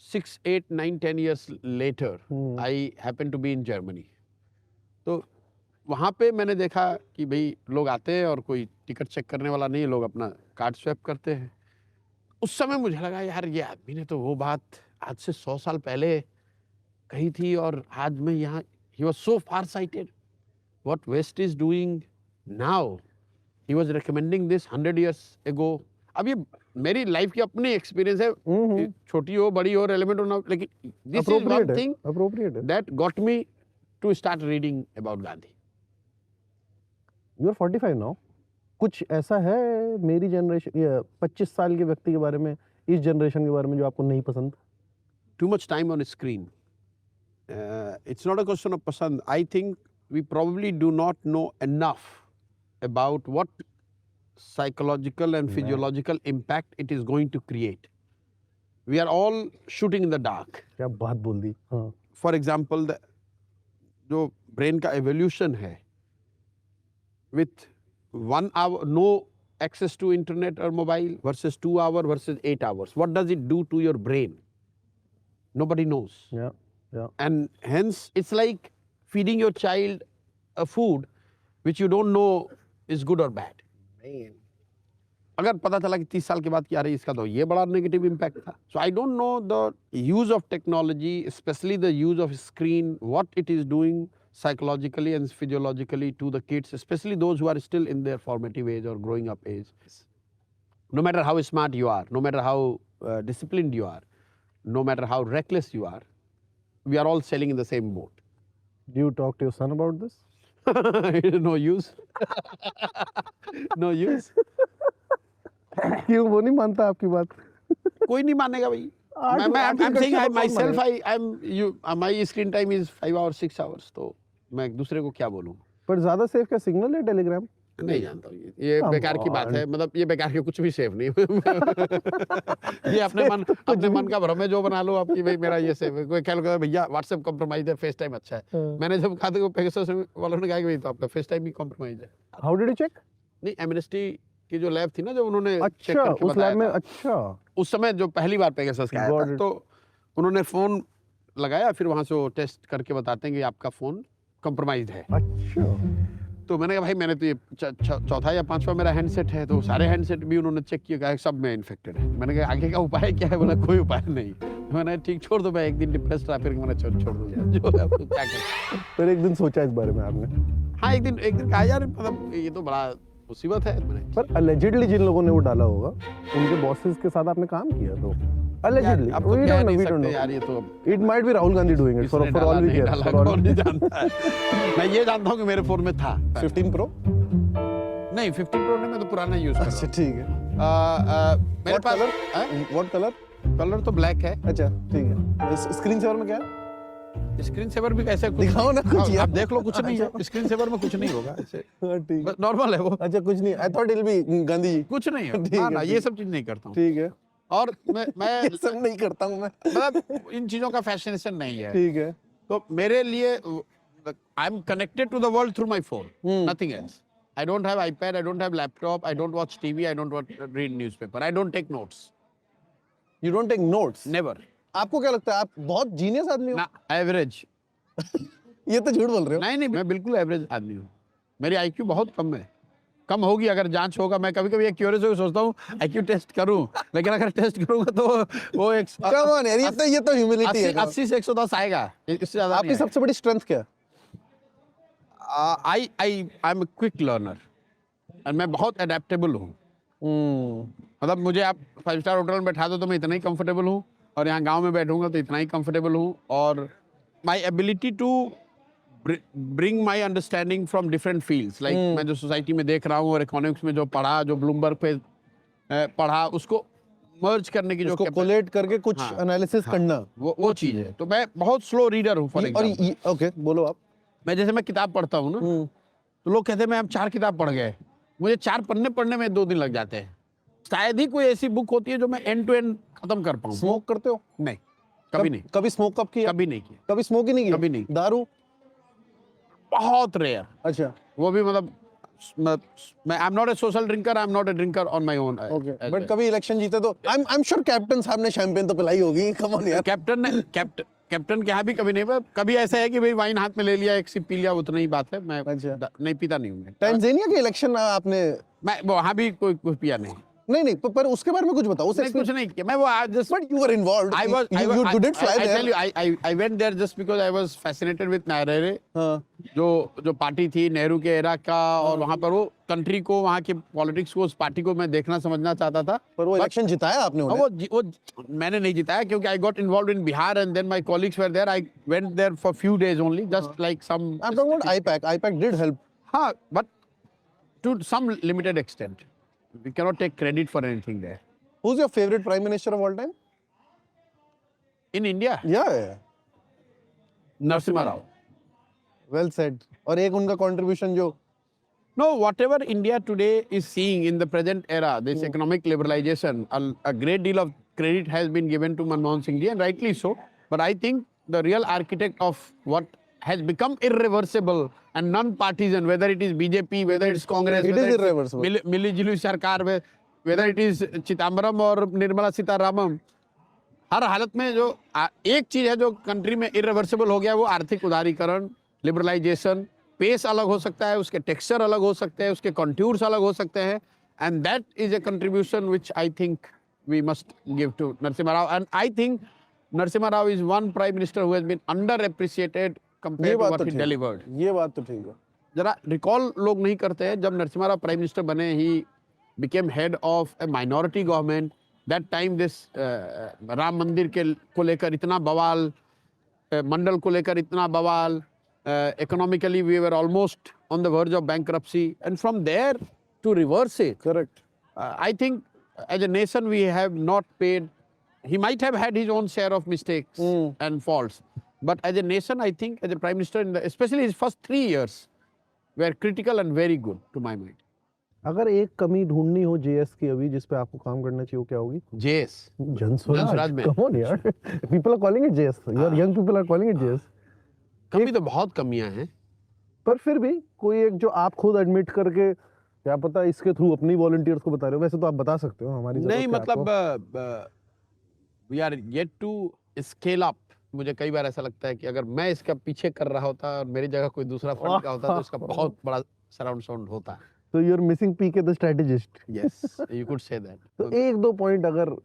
6, 8, 9, 10 years later, I happened to be in Germany. तो वहाँ पे मैंने देखा कि भाई लोग आते हैं और कोई टिकट चेक करने वाला नहीं है, लोग अपना कार्ड स्वैप करते हैं। उस समय मुझे लगा यार ये आदमी ने तो वो बात आज से 100 साल पहले कही थी, और आज मैं यहाँ, he was so far sighted. What West is doing now, he was recommending this 100 years ago. अब ये मेरी लाइफ की अपनी एक्सपीरियंस है, छोटी हो बड़ी हो रेलेवेंट हो ना, लेकिन this is one thing appropriate है। That got me to start reading about Gandhi. You are 45 now. कुछ ऐसा है मेरी जनरेशन या 25 साल के व्यक्ति के बारे में, इस जनरेशन के बारे में जो आपको नहीं पसंद? Too much time on a screen. It's not a question of pasand. I think we probably do not know enough about what psychological and physiological impact it is going to create. We are all shooting in the dark. क्या बात बोल दी। हाँ, For example, जो brain का evolution है, with 1 hour no access to internet or mobile versus 2 hours versus 8 hours, what does it do to your brain? Nobody knows. या, या। And hence it's like feeding your child a food which you don't know is good or bad. अगर पता चला कि 30 साल के बाद क्या रही, इसका तो ये बड़ा नेगेटिव इम्पैक्ट था। So I don't know the use of technology, specially the use of screen, what it is doing psychologically and physiologically to the kids, especially those who are still in their formative age or growing up age. No matter how smart you are, no matter how disciplined you are, no matter how reckless you are, we are all sailing in the same boat. Do you talk to your son about this? No use. No use. क्यों, वो नहीं मानता आपकी बात? कोई नहीं मानेगा भाई। I'm saying I myself, my screen time is 5 hours, 6 hours, तो मैं एक दूसरे को क्या बोलूँ? पर ज्यादा सेफ क्या सिग्नल है टेलीग्राम? नहीं जानता हूँ, ये बेकार की बात है, मतलब ये बेकार के कुछ भी सेफ नहीं। ये अपने मन का भ्रम है, जो बना लो आप कि भाई मेरा ये सेफ है। कोई कह लो भैया व्हाट्सएप कॉम्प्रोमाइज है, फेस टाइम अच्छा है। मैंने जब कहा था पेगासस वालों ने कहा कि भाई तो आपका फेस टाइम भी कॉम्प्रोमाइज है। How did you check? नहीं, एमनेस्टी की जो लैब थी ना, जो उन्होंने चेक अच्छा, करके उस लैब में। बताया था। अच्छा, उस समय जो पहली बार पेगासस का आया था, तो उन्होंने फोन लगाया, फिर वहां से वो टेस्ट करके बताते हैं कि आपका फोन कॉम्प्रोमाइज है। अच्छा। तो मैंने कहा भाई मैंने तो ये चौथा या पांचवा मेरा हैंडसेट है, तो सारे हैंडसेट भी उन्होंने चेक किया, कहा सब में इन्फेक्टेड है। मैंने कहा आगे का उपाय क्या है? बोला कोई उपाय नहीं। मैंने ठीक छोड़ दो, मैं एक दिन डिप्रेस्ड रहा, फिर मैंने छोड़ दूंगा, जो है आपको क्या करें। फिर एक दिन सोचा इस बारे में आपने? हाँ, एक दिन कहा यार, मतलब ये तो बड़ा मुसीबत है। मैंने पर अलेजिडली जिन लोगों ने वो डाला होगा, उनके बॉसेस के साथ आपने काम किया, तो अलेजिडली अब तो कह नहीं सकते यार, ये तो it might be Rahul Gandhi doing it for all we care. कौन नहीं जानता है। मैं ये जानता हूँ कि मेरे फोन में था 15 Pro। नहीं 15 प्रो नहीं, मैं तो पुराना यूज कर रहा अच्छा हूँ। ठीक है। मेरे What pass color? What color? Colour तो ब्लैक है। अच्छा ठीक है। स्क्रीन सेवर में क्या है? स्क्रीन सेवर भी कैसे कुछ दिखाओ ना कुछ हाँ, यार। आप देख लो, कुछ नहीं है स्क्रीन सेवर में, कुछ नहीं होगा ऐसे, हाँ, ठीक है। बस नॉर्मल है वो, अच्छा कुछ नहीं, I thought it be Gandhi ji. कुछ नहीं है। ठीक है, हाँ ना, ठीक ये है। सब चीज नहीं करता हूँ। ठीक है, और मैं ये सब नहीं करता हूँ मैं। मतलब इन चीजों का फैसिनेशन नहीं है। ठीक है। तो मेरे लिए I am connected to the world through my phone, nothing else. I don't have iPad, I don't have laptop, I don't watch TV, I don't read newspaper, I don't take notes, you don't take notes? Never. आपको क्या लगता है आप बहुत genius आदमी हो? ना average. ये तो झूठ बोल रहे हो। नहीं नहीं, मैं बिल्कुल एवरेज आदमी हूँ। मेरी आईक्यू बहुत कम है, कम होगी अगर जांच होगा। मैं कभी कभी एक क्यूरियस होकर सोचता हूँ आईक्यू टेस्ट करूं, लेकिन अगर टेस्ट करूंगा तो वो एक कम ऑन यार, ये तो ह्यूमिलिटी है। 80 से 110 आएगा, इससे ज्यादा आपकी नहीं सबसे बड़ी स्ट्रेंथ क्या है? आई एम क्विक लर्नर और मैं बहुत अडेप्टेबल हूँ। मतलब मुझे आप 5 स्टार होटल में बैठा दो तो मैं इतना ही कंफर्टेबल हूँ, और यहाँ गांव में बैठूंगा तो इतना ही कंफर्टेबल हूँ। और my ability to bring my understanding from different fields, like मैं जो सोसाइटी में देख रहा हूँ और इकोनॉमिक्स में जो पढ़ा, जो ब्लूमबर्ग पे पढ़ा, उसको मर्ज करने की जो उसको कोलेट करके कुछ एनालिसिस करना, वो चीज़ है। तो मैं बहुत स्लो रीडर हूँ फॉर और एग्जाम्पल। ओके बोलो आप। मैं किताब पढ़ता हूँ ना, तो लोग कहते हैं मैं अब 4 किताब पढ़ गए, मुझे 4 पढ़ने में 2 दिन लग जाते हैं। शायद ही कोई ऐसी बुक होती है जो मैं एंड टू एंड खत्म कर पाऊँ। स्मोक करते हो? नहीं, कभी नहीं, कभी स्मोक कब किया? कभी नहीं किया, कभी स्मोक ही नहीं किया? कभी नहीं। दारू? बहुत रेयर। अच्छा वो भी मतलब मैं I am not a social drinker, I am not a drinker on my own. Okay, but कभी इलेक्शन जीते तो आई एम श्योर कैप्टन साहब ने शैंपेन तो पिलाई होगी। कम ऑन यार। कैप्टन के यहाँ भी कभी नहीं, कभी ऐसा है कि भाई वाइन हाथ में ले लिया, एक सिप पी लिया, उतना ही बात है। मैं अच्छा। नहीं पीता नहीं हूँ। टैंजानिया के इलेक्शन आपने? मैं वहाँ भी कोई कुछ पिया नहीं। नहीं पर उसके बारे में कुछ बताओ। उस कुछ नहीं किया मैं, वो just but you were involved. you didn't fly there. I went there just because I was fascinated with Nyerere. हाँ। जो पार्टी थी नेहरू के एरा का, और वहाँ पर वो कंट्री को, वहाँ के पॉलिटिक्स को, उस पार्टी को मैं देखना समझना चाहता था। पर वो इलेक्शन जिताया आपने उन्हें? वो मैंने नहीं जिताया, क्योंकि I got involved in Bihar and then my colleagues were there. I went there for few days only, just like some. I'm talking about IPAC. IPAC did help. हाँ, but to some limited extent. We cannot take credit for anything there. Who's your favorite prime minister of all time? In India, Yeah. Narasimha Rao. Well said. और एक उनका contribution जो No, whatever India today is seeing in the present era, this economic liberalization, a great deal of credit has been given to Manmohan Singh ji, and rightly so. But I think the real architect of what has become irreversible and non-partisan, whether it is BJP, whether it's Congress, It whether is it's irreversible. Milli-Juli Sarkar, whether it is Chidambaram or Nirmala Sitaraman, हर हालत में जो एक चीज है जो country में irreversible हो गया, वो आर्थिक उदारीकरण, लिबरलाइजेशन। पेस अलग हो सकता है, उसके टेक्सचर अलग हो सकते हैं, उसके कंट्यूर्स अलग हो सकते हैं, and that is a contribution which I think we must give to Narasimha Rao. And I think Narasimha Rao is one prime minister who has been underappreciated compare to what he delivered. ये बात तो ठीक है। जरा रिकॉल लोग नहीं करते हैं, जब नरसिम्हा राव प्राइम मिनिस्टर बने, he became head of A minority government. That time this Ram मंदिर को लेकर इतना बवाल, मंडल को लेकर इतना बवाल, economically we were almost on the verge of bankruptcy, and from there to reverse it, Correct. I think as a nation we have not paid. He might have had his own share of mistakes and faults, but as a nation I think as a prime minister, especially his first 3 years were critical and very good to my mind. अगर एक कमी ढूंढनी हो JS की अभी जिस पे आपको काम करना चाहिए, वो क्या होगी? JS, जनस्वराज में। Come on यार, people are calling it JS. Your young people are calling it JS. कमी तो बहुत कमियां हैं, पर फिर भी कोई एक जो आप खुद एडमिट करके, क्या पता इसके थ्रू अपनी वॉलंटियर्स को बता रहे हो, वैसे तो आप बता सकते हो, हमारी नहीं जरूरत है मतलब we are yet to scale up. मुझे कई बार ऐसा लगता है कि अगर मैं इसका पीछे कर रहा होता और मेरी जगह कोई दूसरा फंड का होता तो इसका बहुत बड़ा सराउंड साउंड होता। तो you are missing PK the strategist. Yes, you could say that. तो एक दो पॉइंट अगर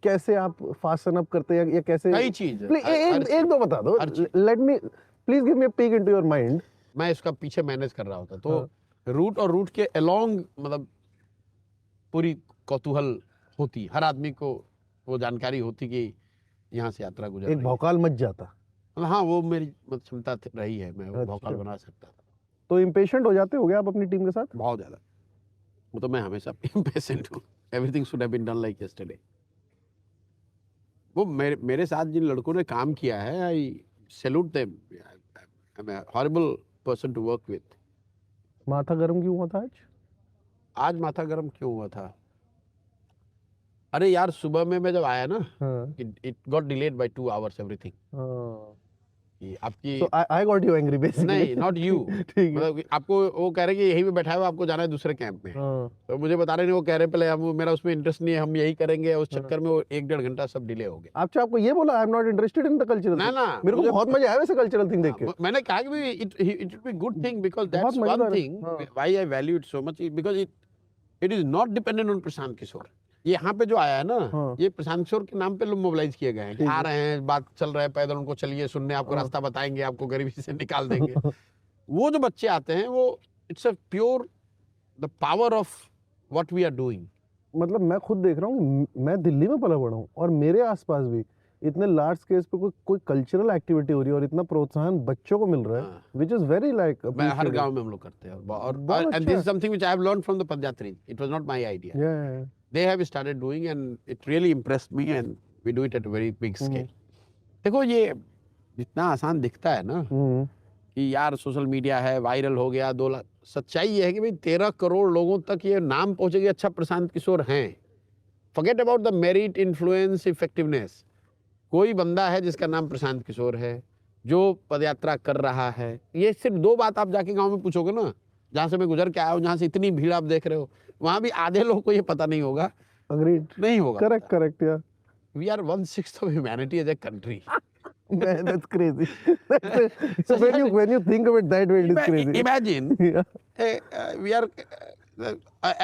कैसे आप फास्टन अप करते हैं या कैसे, कई चीज एक दो बता दो। Let me please give me a peak into your mind. मैं इसका पीछे मैनेज कर रहा होता तो रूट और रूट के अलोंग मतलब पूरी कौतूहल होती, हर आदमी को वो जानकारी होती कि यहाँ से यात्रा गुजर एक भौकाल मच जाता। हाँ, वो मेरी क्षमता रही है, मैं वो भौकाल बना सकता था। तो इम्पेशेंट हो जाते हो गया आप अपनी टीम के साथ? बहुत ज्यादा। वो तो मैं हमेशा impatient हूँ. Everything should have been done like yesterday. वो मेरे साथ जिन लड़कों ने काम किया है, I salute them. I'm a horrible person to work with. माथा गर्म क्यों हुआ था आज? आज माथा गर्म क्यों हुआ था? अरे यार सुबह में मैं जब आया ना, हाँ. it got delayed by 2 hours everything. हाँ. कि आपकी So I got you angry basically. नहीं, not you. ठीक है. मतलब कि आपको वो कह रहे कि यहीं पे बैठा है, आपको जाना है दूसरे कैंप में. हाँ. तो मुझे बता रहे नहीं, वो कह रहे पहले हम मेरा उसमें इंटरेस्ट नहीं है, हम यही करेंगे. उस चक्कर में वो 1-1.5 घंटा सब डिले हो गया. अच्छा आपको ये बोला आई am not interested in the cultural ना, ना, मेरे को मुझे- बहुत मजा आया वैसे कल्चरल थिंग देख के. मैंने कहा कि it would be good thing because that's बहुत one मजेदार है. thing हाँ. why I value it so much because it is not dependent on Prashant Kishor. ये यहाँ पे जो आया है ना, हाँ. ये प्रशांत किशोर के नाम पे लोग मोबिलाइज किए गए हैं कि आ रहे हैं, बात चल रहा है, पैदल उनको चलिए सुनने, आपको रास्ता बताएंगे, आपको गरीबी से निकाल देंगे. वो जो बच्चे आते हैं वो it's a pure the power of what we are doing. मतलब मैं खुद देख रहा हूँ, मैं दिल्ली में पला बड़ा हूँ और मेरे आसपास भी इतने लार्ज स्केल पे कोई कल्चरल एक्टिविटी हो रही है और इतना प्रोत्साहन बच्चों को मिल रहा है, हाँ. विच इज वेरी लाइक मैं हर गांव में हम लोग करते हैं और बहुत एंड दिस अच्छा. Is something which I have learned from the padyatri. It was not my idea. They have started doing and it really impressed me and we do it at a very big scale. देखो ये जितना आसान दिखता है ना कि यार social media है, वायरल हो गया 2 लाख, सच्चाई ये है कि भाई 13 करोड़ लोगों तक ये नाम पहुंचेगी, अच्छा प्रशांत किशोर हैं. Forget about the merit, influence, effectiveness. कोई बंदा है जिसका नाम प्रशांत किशोर है, जो पदयात्रा कर रहा है. ये सिर्फ 2 बात आप जाके गाँव में पूछोगे ना, जहाँ से मैं गुजर के आया हूँ, जहाँ से इतनी भीड़ आप देख रहे हो, वहां भी आधे लोग को ये पता नहीं होगा. अग्रीड. नहीं होगा. करेक्ट यार. We are 1/6 of humanity as a country. Man, that's crazy. So when you think of it that way, it is crazy. Imagine, Yeah. we are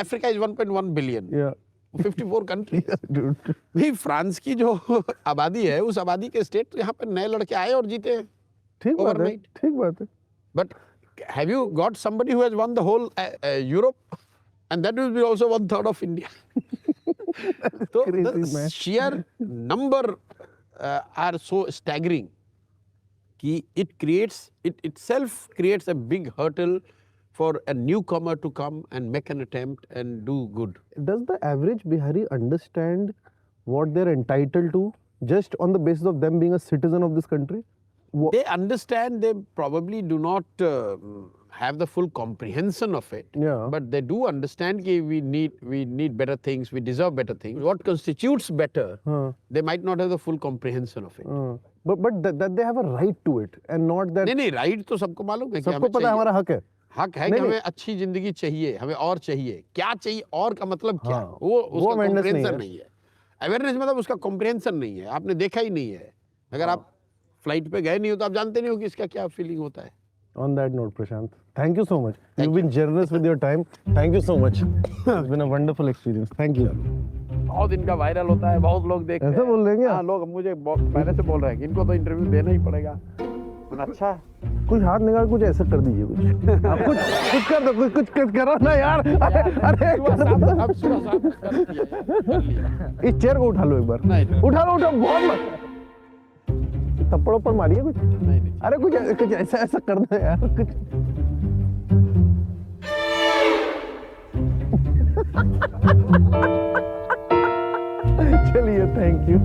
Africa is 1.1 billion. Yeah. 54 countries. Yeah, dude. भाई France की जो आबादी है, उस आबादी के state यहाँ पे नए लड़के आए और जीते हैं. ठीक बात है. Overnight. ठीक बात है. But have you got somebody who has won the whole Europe? And that will be also 1/3 of India. So crazy, the man. sheer number are so staggering कि it itself creates a big hurdle for a newcomer to come and make an attempt and do good. Does the average Bihari understand what they're entitled to just on the basis of them being a citizen of this country? They understand, they probably do not have the full comprehension of it. Yeah. But they do understand that we need better things, we deserve better things. What constitutes better, they might not have the full comprehension of it. But that they have a right to it and not that. नहीं, right तो सबको मालूम है कि सबको हमें पता है चाहिए. हमारा हक है. हक है कि हमें अच्छी जिंदगी चाहिए, हमें और चाहिए. क्या चाहिए और का मतलब क्या? हाँ, वो उसका awareness नहीं comprehension है. नहीं है. अवेयरनेस मतलब उसका comprehension नहीं है. आपने देखा ही नहीं है. अगर आप फ्लाइट पे गए नहीं हो तो आप जानते नहीं हो कि इसका क्या फीलिंग होता है. On that note, Prashant, thank you so much. You've been generous with your time. Thank you so much. It's been a wonderful experience. Thank you. बहुत इनका वायरल होता है, बहुत लोग देखते हैं. ऐसा बोल रहे हैं क्या? हाँ, लोग मुझे पहले से बोल रहे हैं कि इनको तो इंटरव्यू देना ही पड़ेगा. अच्छा, कुछ हाथ निकाल, कुछ ऐसा कर दीजिए कुछ. आप कुछ कर दो, कुछ करो ना यार. अरे अब सुबह साहब कर लिया. इस चेयर को उठा लो एक बार. नहीं. उठा लो बहुत मत. थप्पड़ों पर मारिए कुछ. नहीं. अरे कुछ ऐसा कर दो यार कुछ. चलिए, थैंक यू.